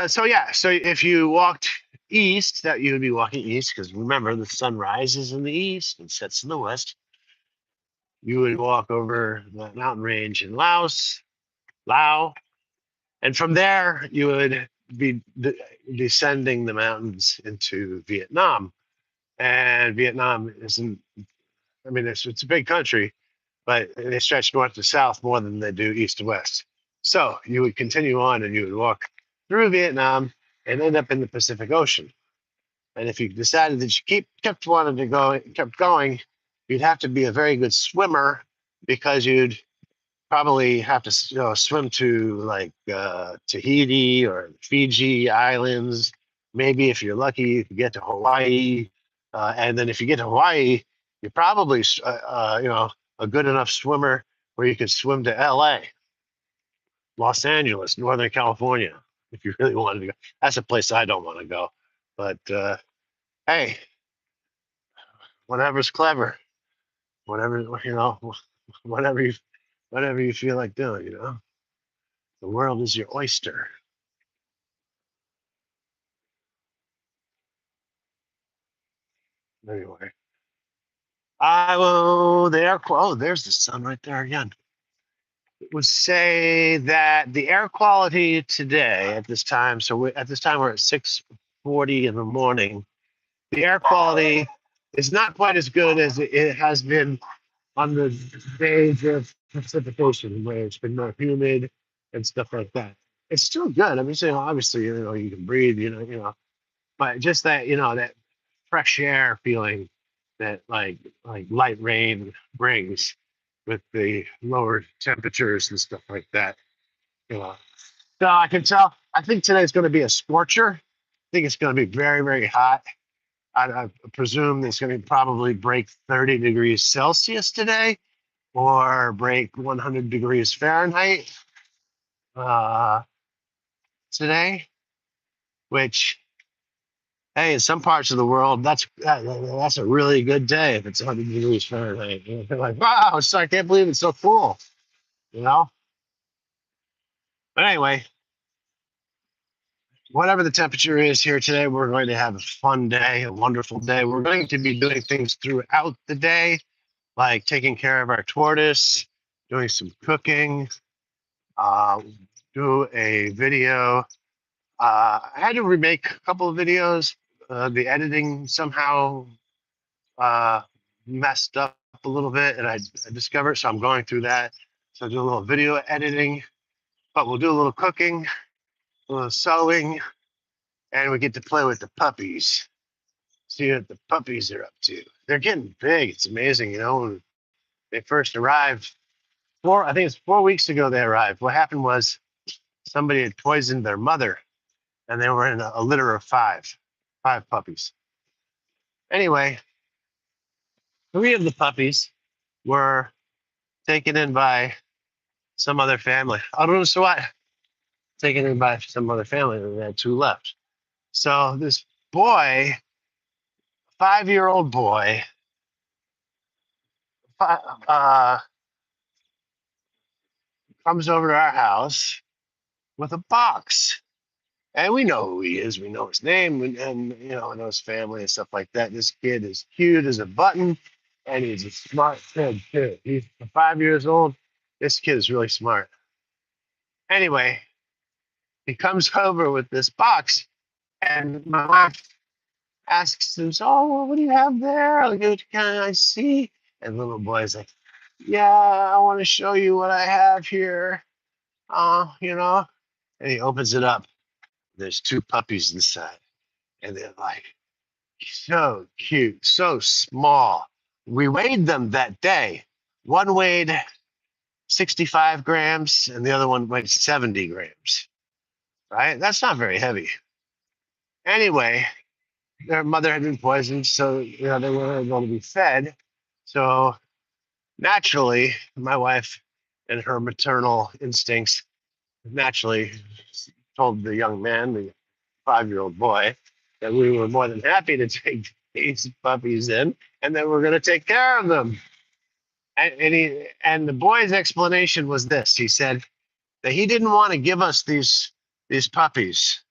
so yeah, so if you walked east, that you would be walking east, because remember the sun rises in the east and sets in the west. You would walk over the mountain range in Laos, and from there you would be descending the mountains into Vietnam. And Vietnam isn't, I mean, it's a big country, but they stretch north to south more than they do east to west. So you would continue on and you would walk through Vietnam and end up in the Pacific Ocean. And if you decided that you kept wanting to go, kept going, you'd have to be a very good swimmer, because you'd probably have to swim to like Tahiti or Fiji Islands. Maybe if you're lucky, you can get to Hawaii. And then if you get to Hawaii, you're probably a good enough swimmer where you could swim to L.A., Los Angeles, Northern California, if you really wanted to go. That's a place I don't want to go. But hey, whatever's clever, whatever whatever you whatever you feel like doing, the world is your oyster. Anyway, I will. Oh, there's the sun right there again. It would say that the air quality today at this time. So at this time we're at 6:40 in the morning. The air quality is not quite as good as it has been on the days of precipitation, where it's been more humid and stuff like that. It's still good. I mean, so obviously, you can breathe, but just that, that fresh air feeling that like light rain brings with the lower temperatures and stuff like that. You know. So I can tell. I think today's going to be a scorcher. I think it's going to be very, very hot. I presume it's going to probably break 30 degrees Celsius today, or break 100 degrees Fahrenheit uh, today, which, hey, in some parts of the world, that's a really good day if it's 100 degrees Fahrenheit. They're like, wow, I can't believe it's so cool, you know? But anyway, whatever the temperature is here today, we're going to have a fun day, a wonderful day. We're going to be doing things throughout the day, like taking care of our tortoise, doing some cooking, uh, do a video. I had to remake a couple of videos. The editing somehow uh, messed up a little bit, and I discovered. So I'm going through that. So I do a little video editing, but we'll do a little cooking, a little sewing, and we get to play with the puppies. See what the puppies are up to. They're getting big. It's amazing. When they first arrived, I think it's 4 weeks ago they arrived. What happened was somebody had poisoned their mother, and they were in a litter of five puppies. Anyway, three of the puppies were taken in by some other family. I don't know so what. Taken in by some other family, and they had two left. So this boy, 5-year-old boy, uh, comes over to our house with a box. And we know who he is. We know his name and know his family and stuff like that. This kid is cute as a button, and he's a smart kid too. He's 5 years old. This kid is really smart. Anyway, he comes over with this box, and my wife asks him, "So, well, what do you have there? Can I see?" And the little boy's like, "Yeah, I want to show you what I have here." And he opens it up. There's two puppies inside, and they're like so cute, so small. We weighed them that day. One weighed 65 grams, and the other one weighed 70 grams. Right? That's not very heavy. Anyway, their mother had been poisoned, so they weren't able to be fed. So naturally, my wife and her maternal instincts naturally told the young man, the 5-year-old boy, that we were more than happy to take these puppies in, and that we're going to take care of them. And the boy's explanation was this: he said that he didn't want to give us these puppies,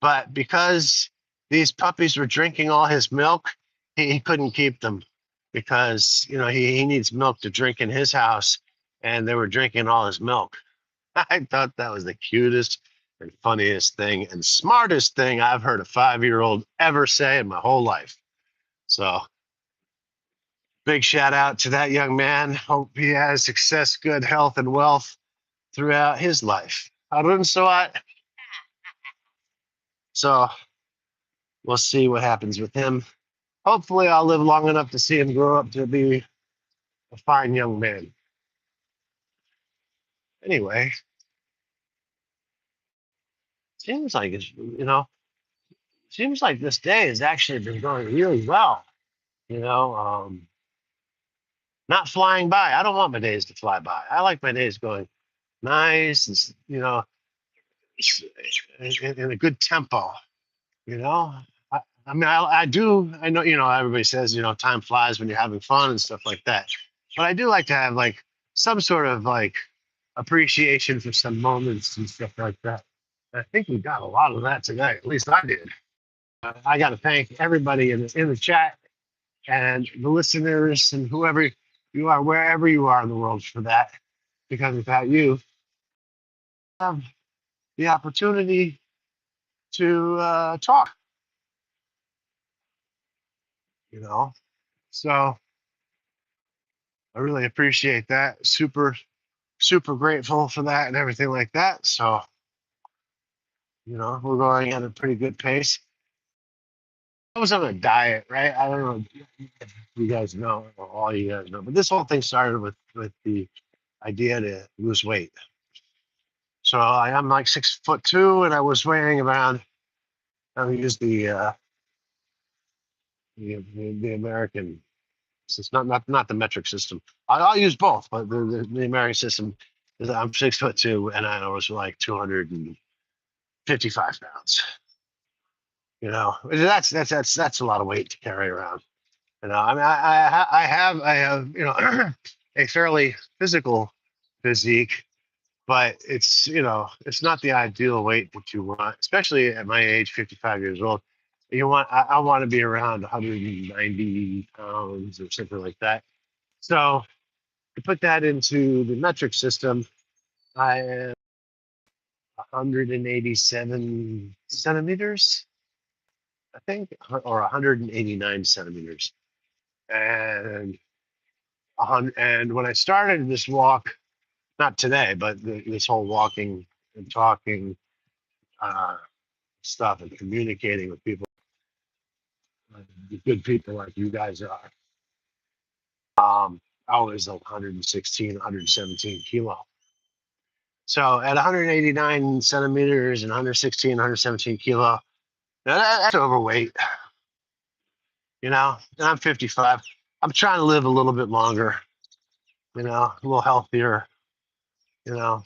but because these puppies were drinking all his milk, he couldn't keep them because he needs milk to drink in his house, and they were drinking all his milk. I thought that was the cutest and funniest thing and smartest thing I've heard a 5-year-old ever say in my whole life. So big shout out to that young man. Hope he has success, good health, and wealth throughout his life. So we'll see what happens with him. Hopefully I'll live long enough to see him grow up to be a fine young man. Anyway, seems like seems like this day has actually been going really well. Not flying by. I don't want my days to fly by. I like my days going nice and in a good tempo. You know, I mean, I do. I know, everybody says, time flies when you're having fun and stuff like that. But I do like to have like some sort of like appreciation for some moments and stuff like that. I think we got a lot of that tonight. At least I did. I got to thank everybody in the chat and the listeners and whoever you are, wherever you are in the world for that. Because without you, I have the opportunity to talk. So I really appreciate that. Super, super grateful for that and everything like that. So we're going at a pretty good pace. I was on a diet, right? I don't know if you guys know, or all you guys know, but this whole thing started with the idea to lose weight. So I'm like 6'2", and I was weighing around. I use the American. It's not the metric system. I'll use both, but the American system is I'm 6'2", and I was like 255 pounds. That's a lot of weight to carry around. I mean, I have a fairly physical physique, but it's not the ideal weight that you want, especially at my age, 55 years old. I want to be around 190 pounds or something like that. So to put that into the metric system, I am 187 centimeters, I think, or 189 centimeters. And when I started this walk, not today, but this whole walking and talking stuff and communicating with people, good people like you guys are. I was like 116, 117 kilo. So at 189 centimeters and 116, 117 kilo, that's overweight, you know. And I'm 55. I'm trying to live a little bit longer, you know, a little healthier, you know.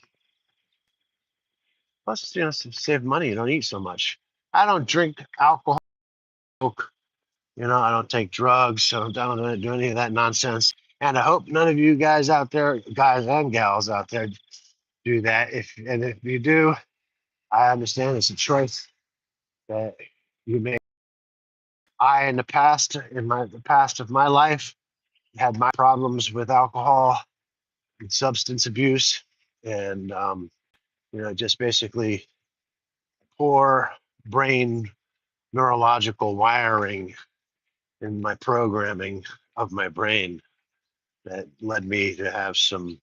Plus, you know, save money. You don't eat so much. I don't drink alcohol, you know. I don't take drugs. I don't do any of that nonsense. And I hope none of you guys out there, guys and gals out there, do that. If you do, I understand it's a choice that you make. I, in the past, the past of my life, had my problems with alcohol and substance abuse, and you know, just basically poor brain neurological wiring in my programming of my brain that led me to have some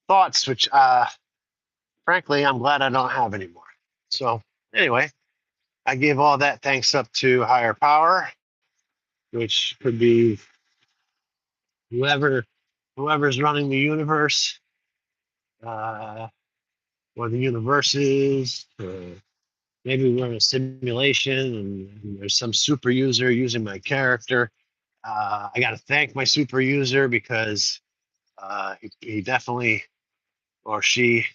thoughts, which, frankly, I'm glad I don't have anymore. So, anyway, I give all that thanks up to higher power, which could be whoever whoever's running the universe, uh, or the universes. Maybe we're in a simulation and there's some super user using my character. I got to thank my super user because he definitely, or she,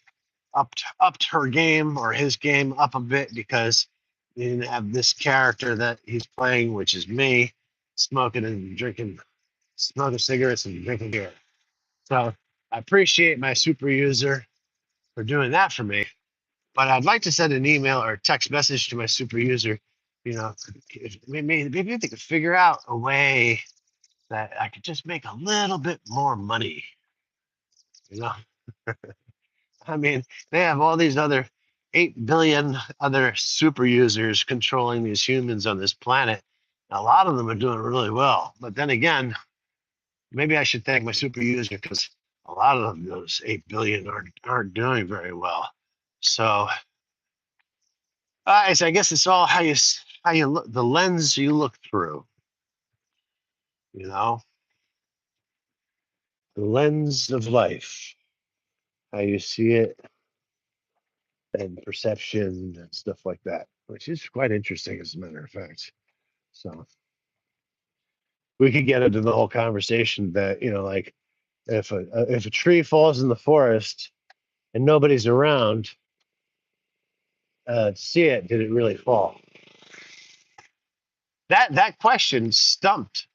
upped her game or his game up a bit, because he didn't have this character that he's playing, which is me, smoking and drinking, smoking cigarettes and drinking beer. So I appreciate my super user for doing that for me. But I'd like to send an email or a text message to my super user. You know, maybe they could figure out a way that I could just make a little bit more money. You know, I mean, they have all these other 8 billion other super users controlling these humans on this planet. A lot of them are doing really well. But then again, maybe I should thank my super user, because a lot of them, those 8 billion, aren't doing very well. So, so I guess it's all how you look, the lens you look through. You know, the lens of life, how you see it, and perception and stuff like that, which is quite interesting, as a matter of fact. So we could get into the whole conversation that, you know, like, if a tree falls in the forest and nobody's around to see it, did it really fall? That question stumped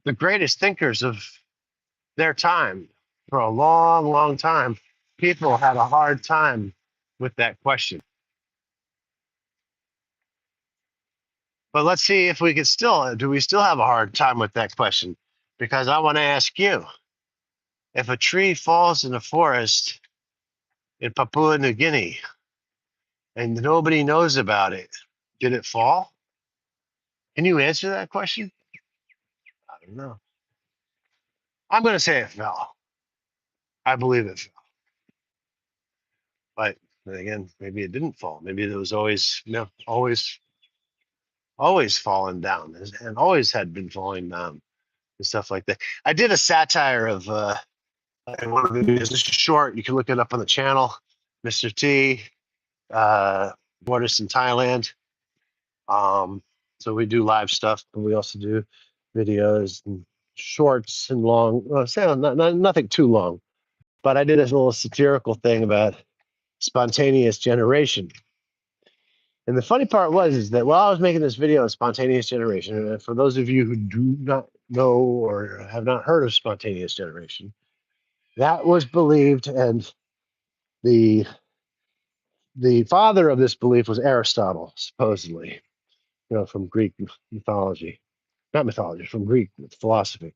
the greatest thinkers of their time for a long, long time. People had a hard time with that question. But let's see if we can do we still have a hard time with that question? Because I want to ask you, if a tree falls in a forest in Papua New Guinea and nobody knows about it, did it fall? Can you answer that question? I don't know. I'm going to say it fell. I believe it fell. But then again, maybe it didn't fall. Maybe it was always, always falling down, and always had been falling down and stuff like that. I did a satire of in one of the videos. This is short. You can look it up on the channel, Mr. T, Tortoises in Thailand. So we do live stuff, but we also do videos and shorts and long. Well, nothing too long, but I did a little satirical thing about spontaneous generation. And the funny part is that while I was making this video on spontaneous generation, and for those of you who do not know or have not heard of spontaneous generation, that was believed, and the father of this belief was Aristotle, supposedly, you know, from Greek mythology, not mythology, from Greek philosophy.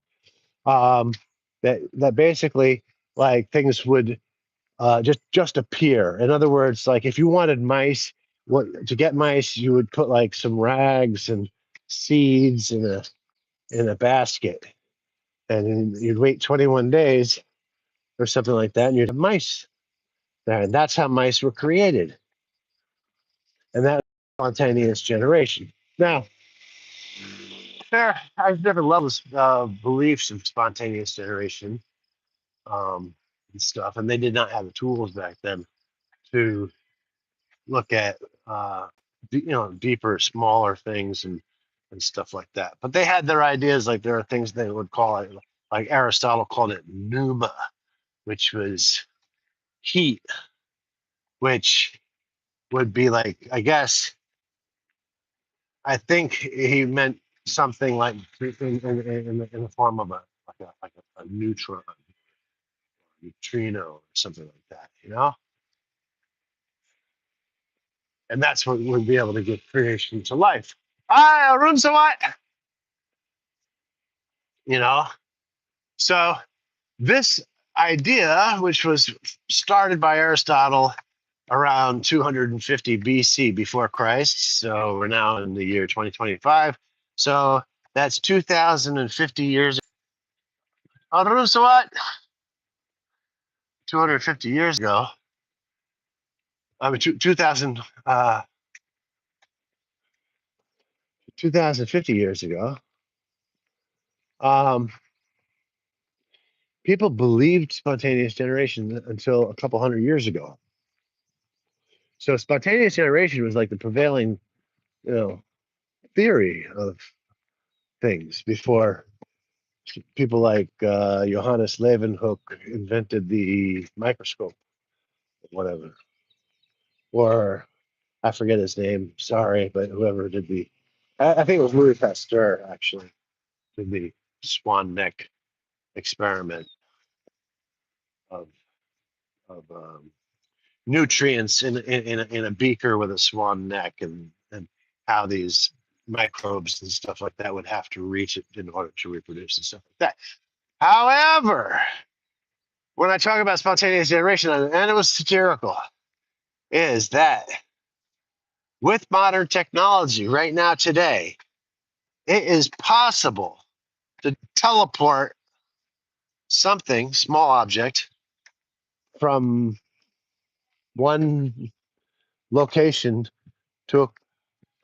Um, that basically, like, things would just appear. In other words, like, if you wanted mice, to get mice, you would put like some rags and seeds in a basket, and then you'd wait 21 days or something like that, and you'd have mice there. And that's how mice were created. And that's spontaneous generation. Now, I've different levels of beliefs of spontaneous generation and stuff, and they did not have the tools back then to look at deeper, smaller things and stuff like that. But they had their ideas. Like there are things they would call it, like Aristotle called it pneuma, which was heat, which would be like, I guess, I think he meant something like in the form of a neutron, neutrino, or something like that, and that's what would be able to give creation to life. Ah, Arun Sawat, you know. So this idea, which was started by Aristotle around 250 BC before Christ, so we're now in the year 2025. So that's 2,050 years. Arun Sawat, 250 years ago. I mean, 2000, 2050 years ago. Um, People believed spontaneous generation until a couple hundred years ago. So spontaneous generation was like the prevailing, you know, theory of things before people like Johannes Leeuwenhoek invented the microscope, or whatever, or I forget his name. Sorry, but whoever did I think it was Louis Pasteur actually did the swan neck experiment of nutrients in a beaker with a swan neck, and how these microbes and stuff like that would have to reach it in order to reproduce and stuff like that. However, when I talk about spontaneous generation, and it was satirical, is that with modern technology right now today, it is possible to teleport something, small object, from one location to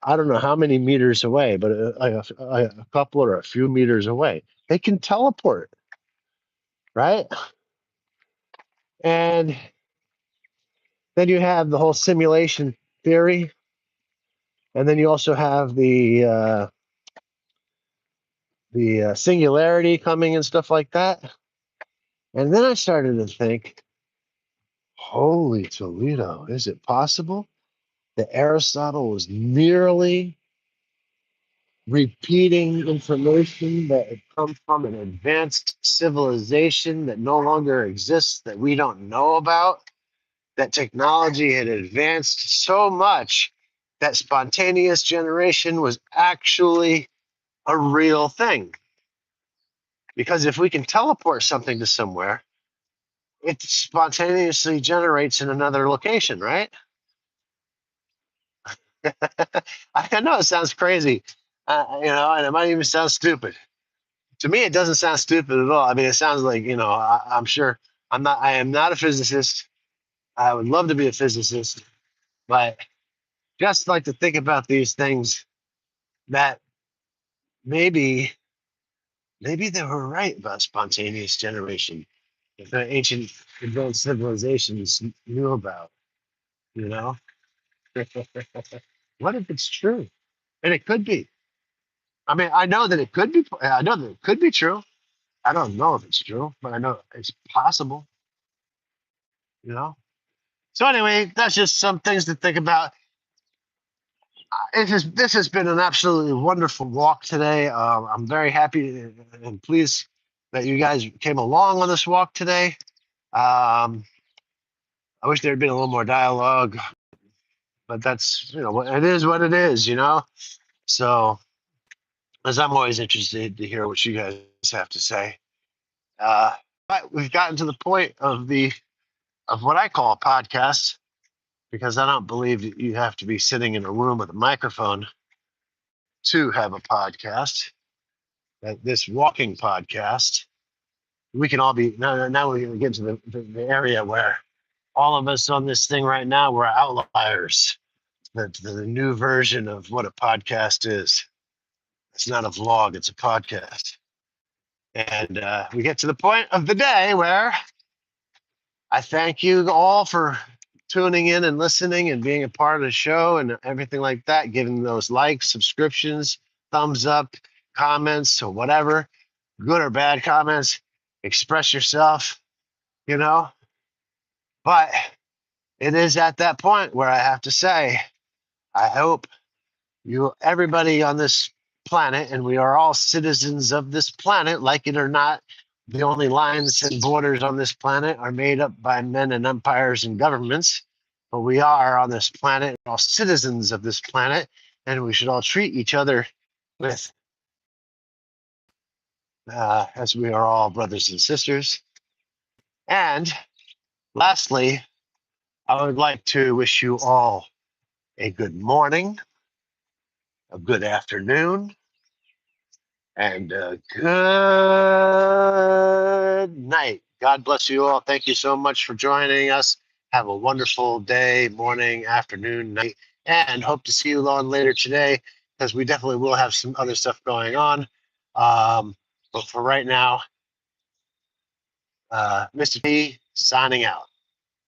I don't know how many meters away, but a couple or a few meters away. They can teleport, right? And then you have the whole simulation theory, and then you also have the singularity coming and stuff like that. And then I started to think, holy Toledo, is it possible that Aristotle was merely repeating information that had come from an advanced civilization that no longer exists, that we don't know about, that technology had advanced so much that spontaneous generation was actually a real thing? Because if we can teleport something to somewhere, it spontaneously generates in another location, right? I know it sounds crazy, and it might even sound stupid. To me, it doesn't sound stupid at all. I mean, it sounds like, I'm sure I am not a physicist. I would love to be a physicist, but just like to think about these things that maybe, maybe they were right about spontaneous generation that the ancient advanced civilizations knew about, you know? What if it's true? And it could be. I mean, I know that it could be, I know that it could be true. I don't know if it's true, but I know it's possible, you know? So anyway, that's just some things to think about. This has been an absolutely wonderful walk today. I'm very happy and pleased that you guys came along on this walk today. Um, I wish there had been a little more dialogue, but that's it is what it is, So, as I'm always interested to hear what you guys have to say. But we've gotten to the point of what I call a podcast, because I don't believe that you have to be sitting in a room with a microphone to have a podcast. This walking podcast, we can all be now. We're going to get to the area where all of us on this thing right now, we're outliers. The new version of what a podcast is. It's not a vlog, it's a podcast. And we get to the point of the day where I thank you all for tuning in and listening and being a part of the show and everything like that, giving those likes, subscriptions, thumbs up, comments, or whatever, good or bad comments. Express yourself, you know. But it is at that point where I have to say, I hope everybody on this planet, and we are all citizens of this planet, like it or not, the only lines and borders on this planet are made up by men and empires and governments. But we are on this planet, all citizens of this planet, and we should all treat each other with, as we are all brothers and sisters. And lastly, I would like to wish you all a good morning, a good afternoon, and a good night. God bless you all. Thank you so much for joining us. Have a wonderful day, morning, afternoon, night, and hope to see you on later today because we definitely will have some other stuff going on. But for right now, Mr. T signing out.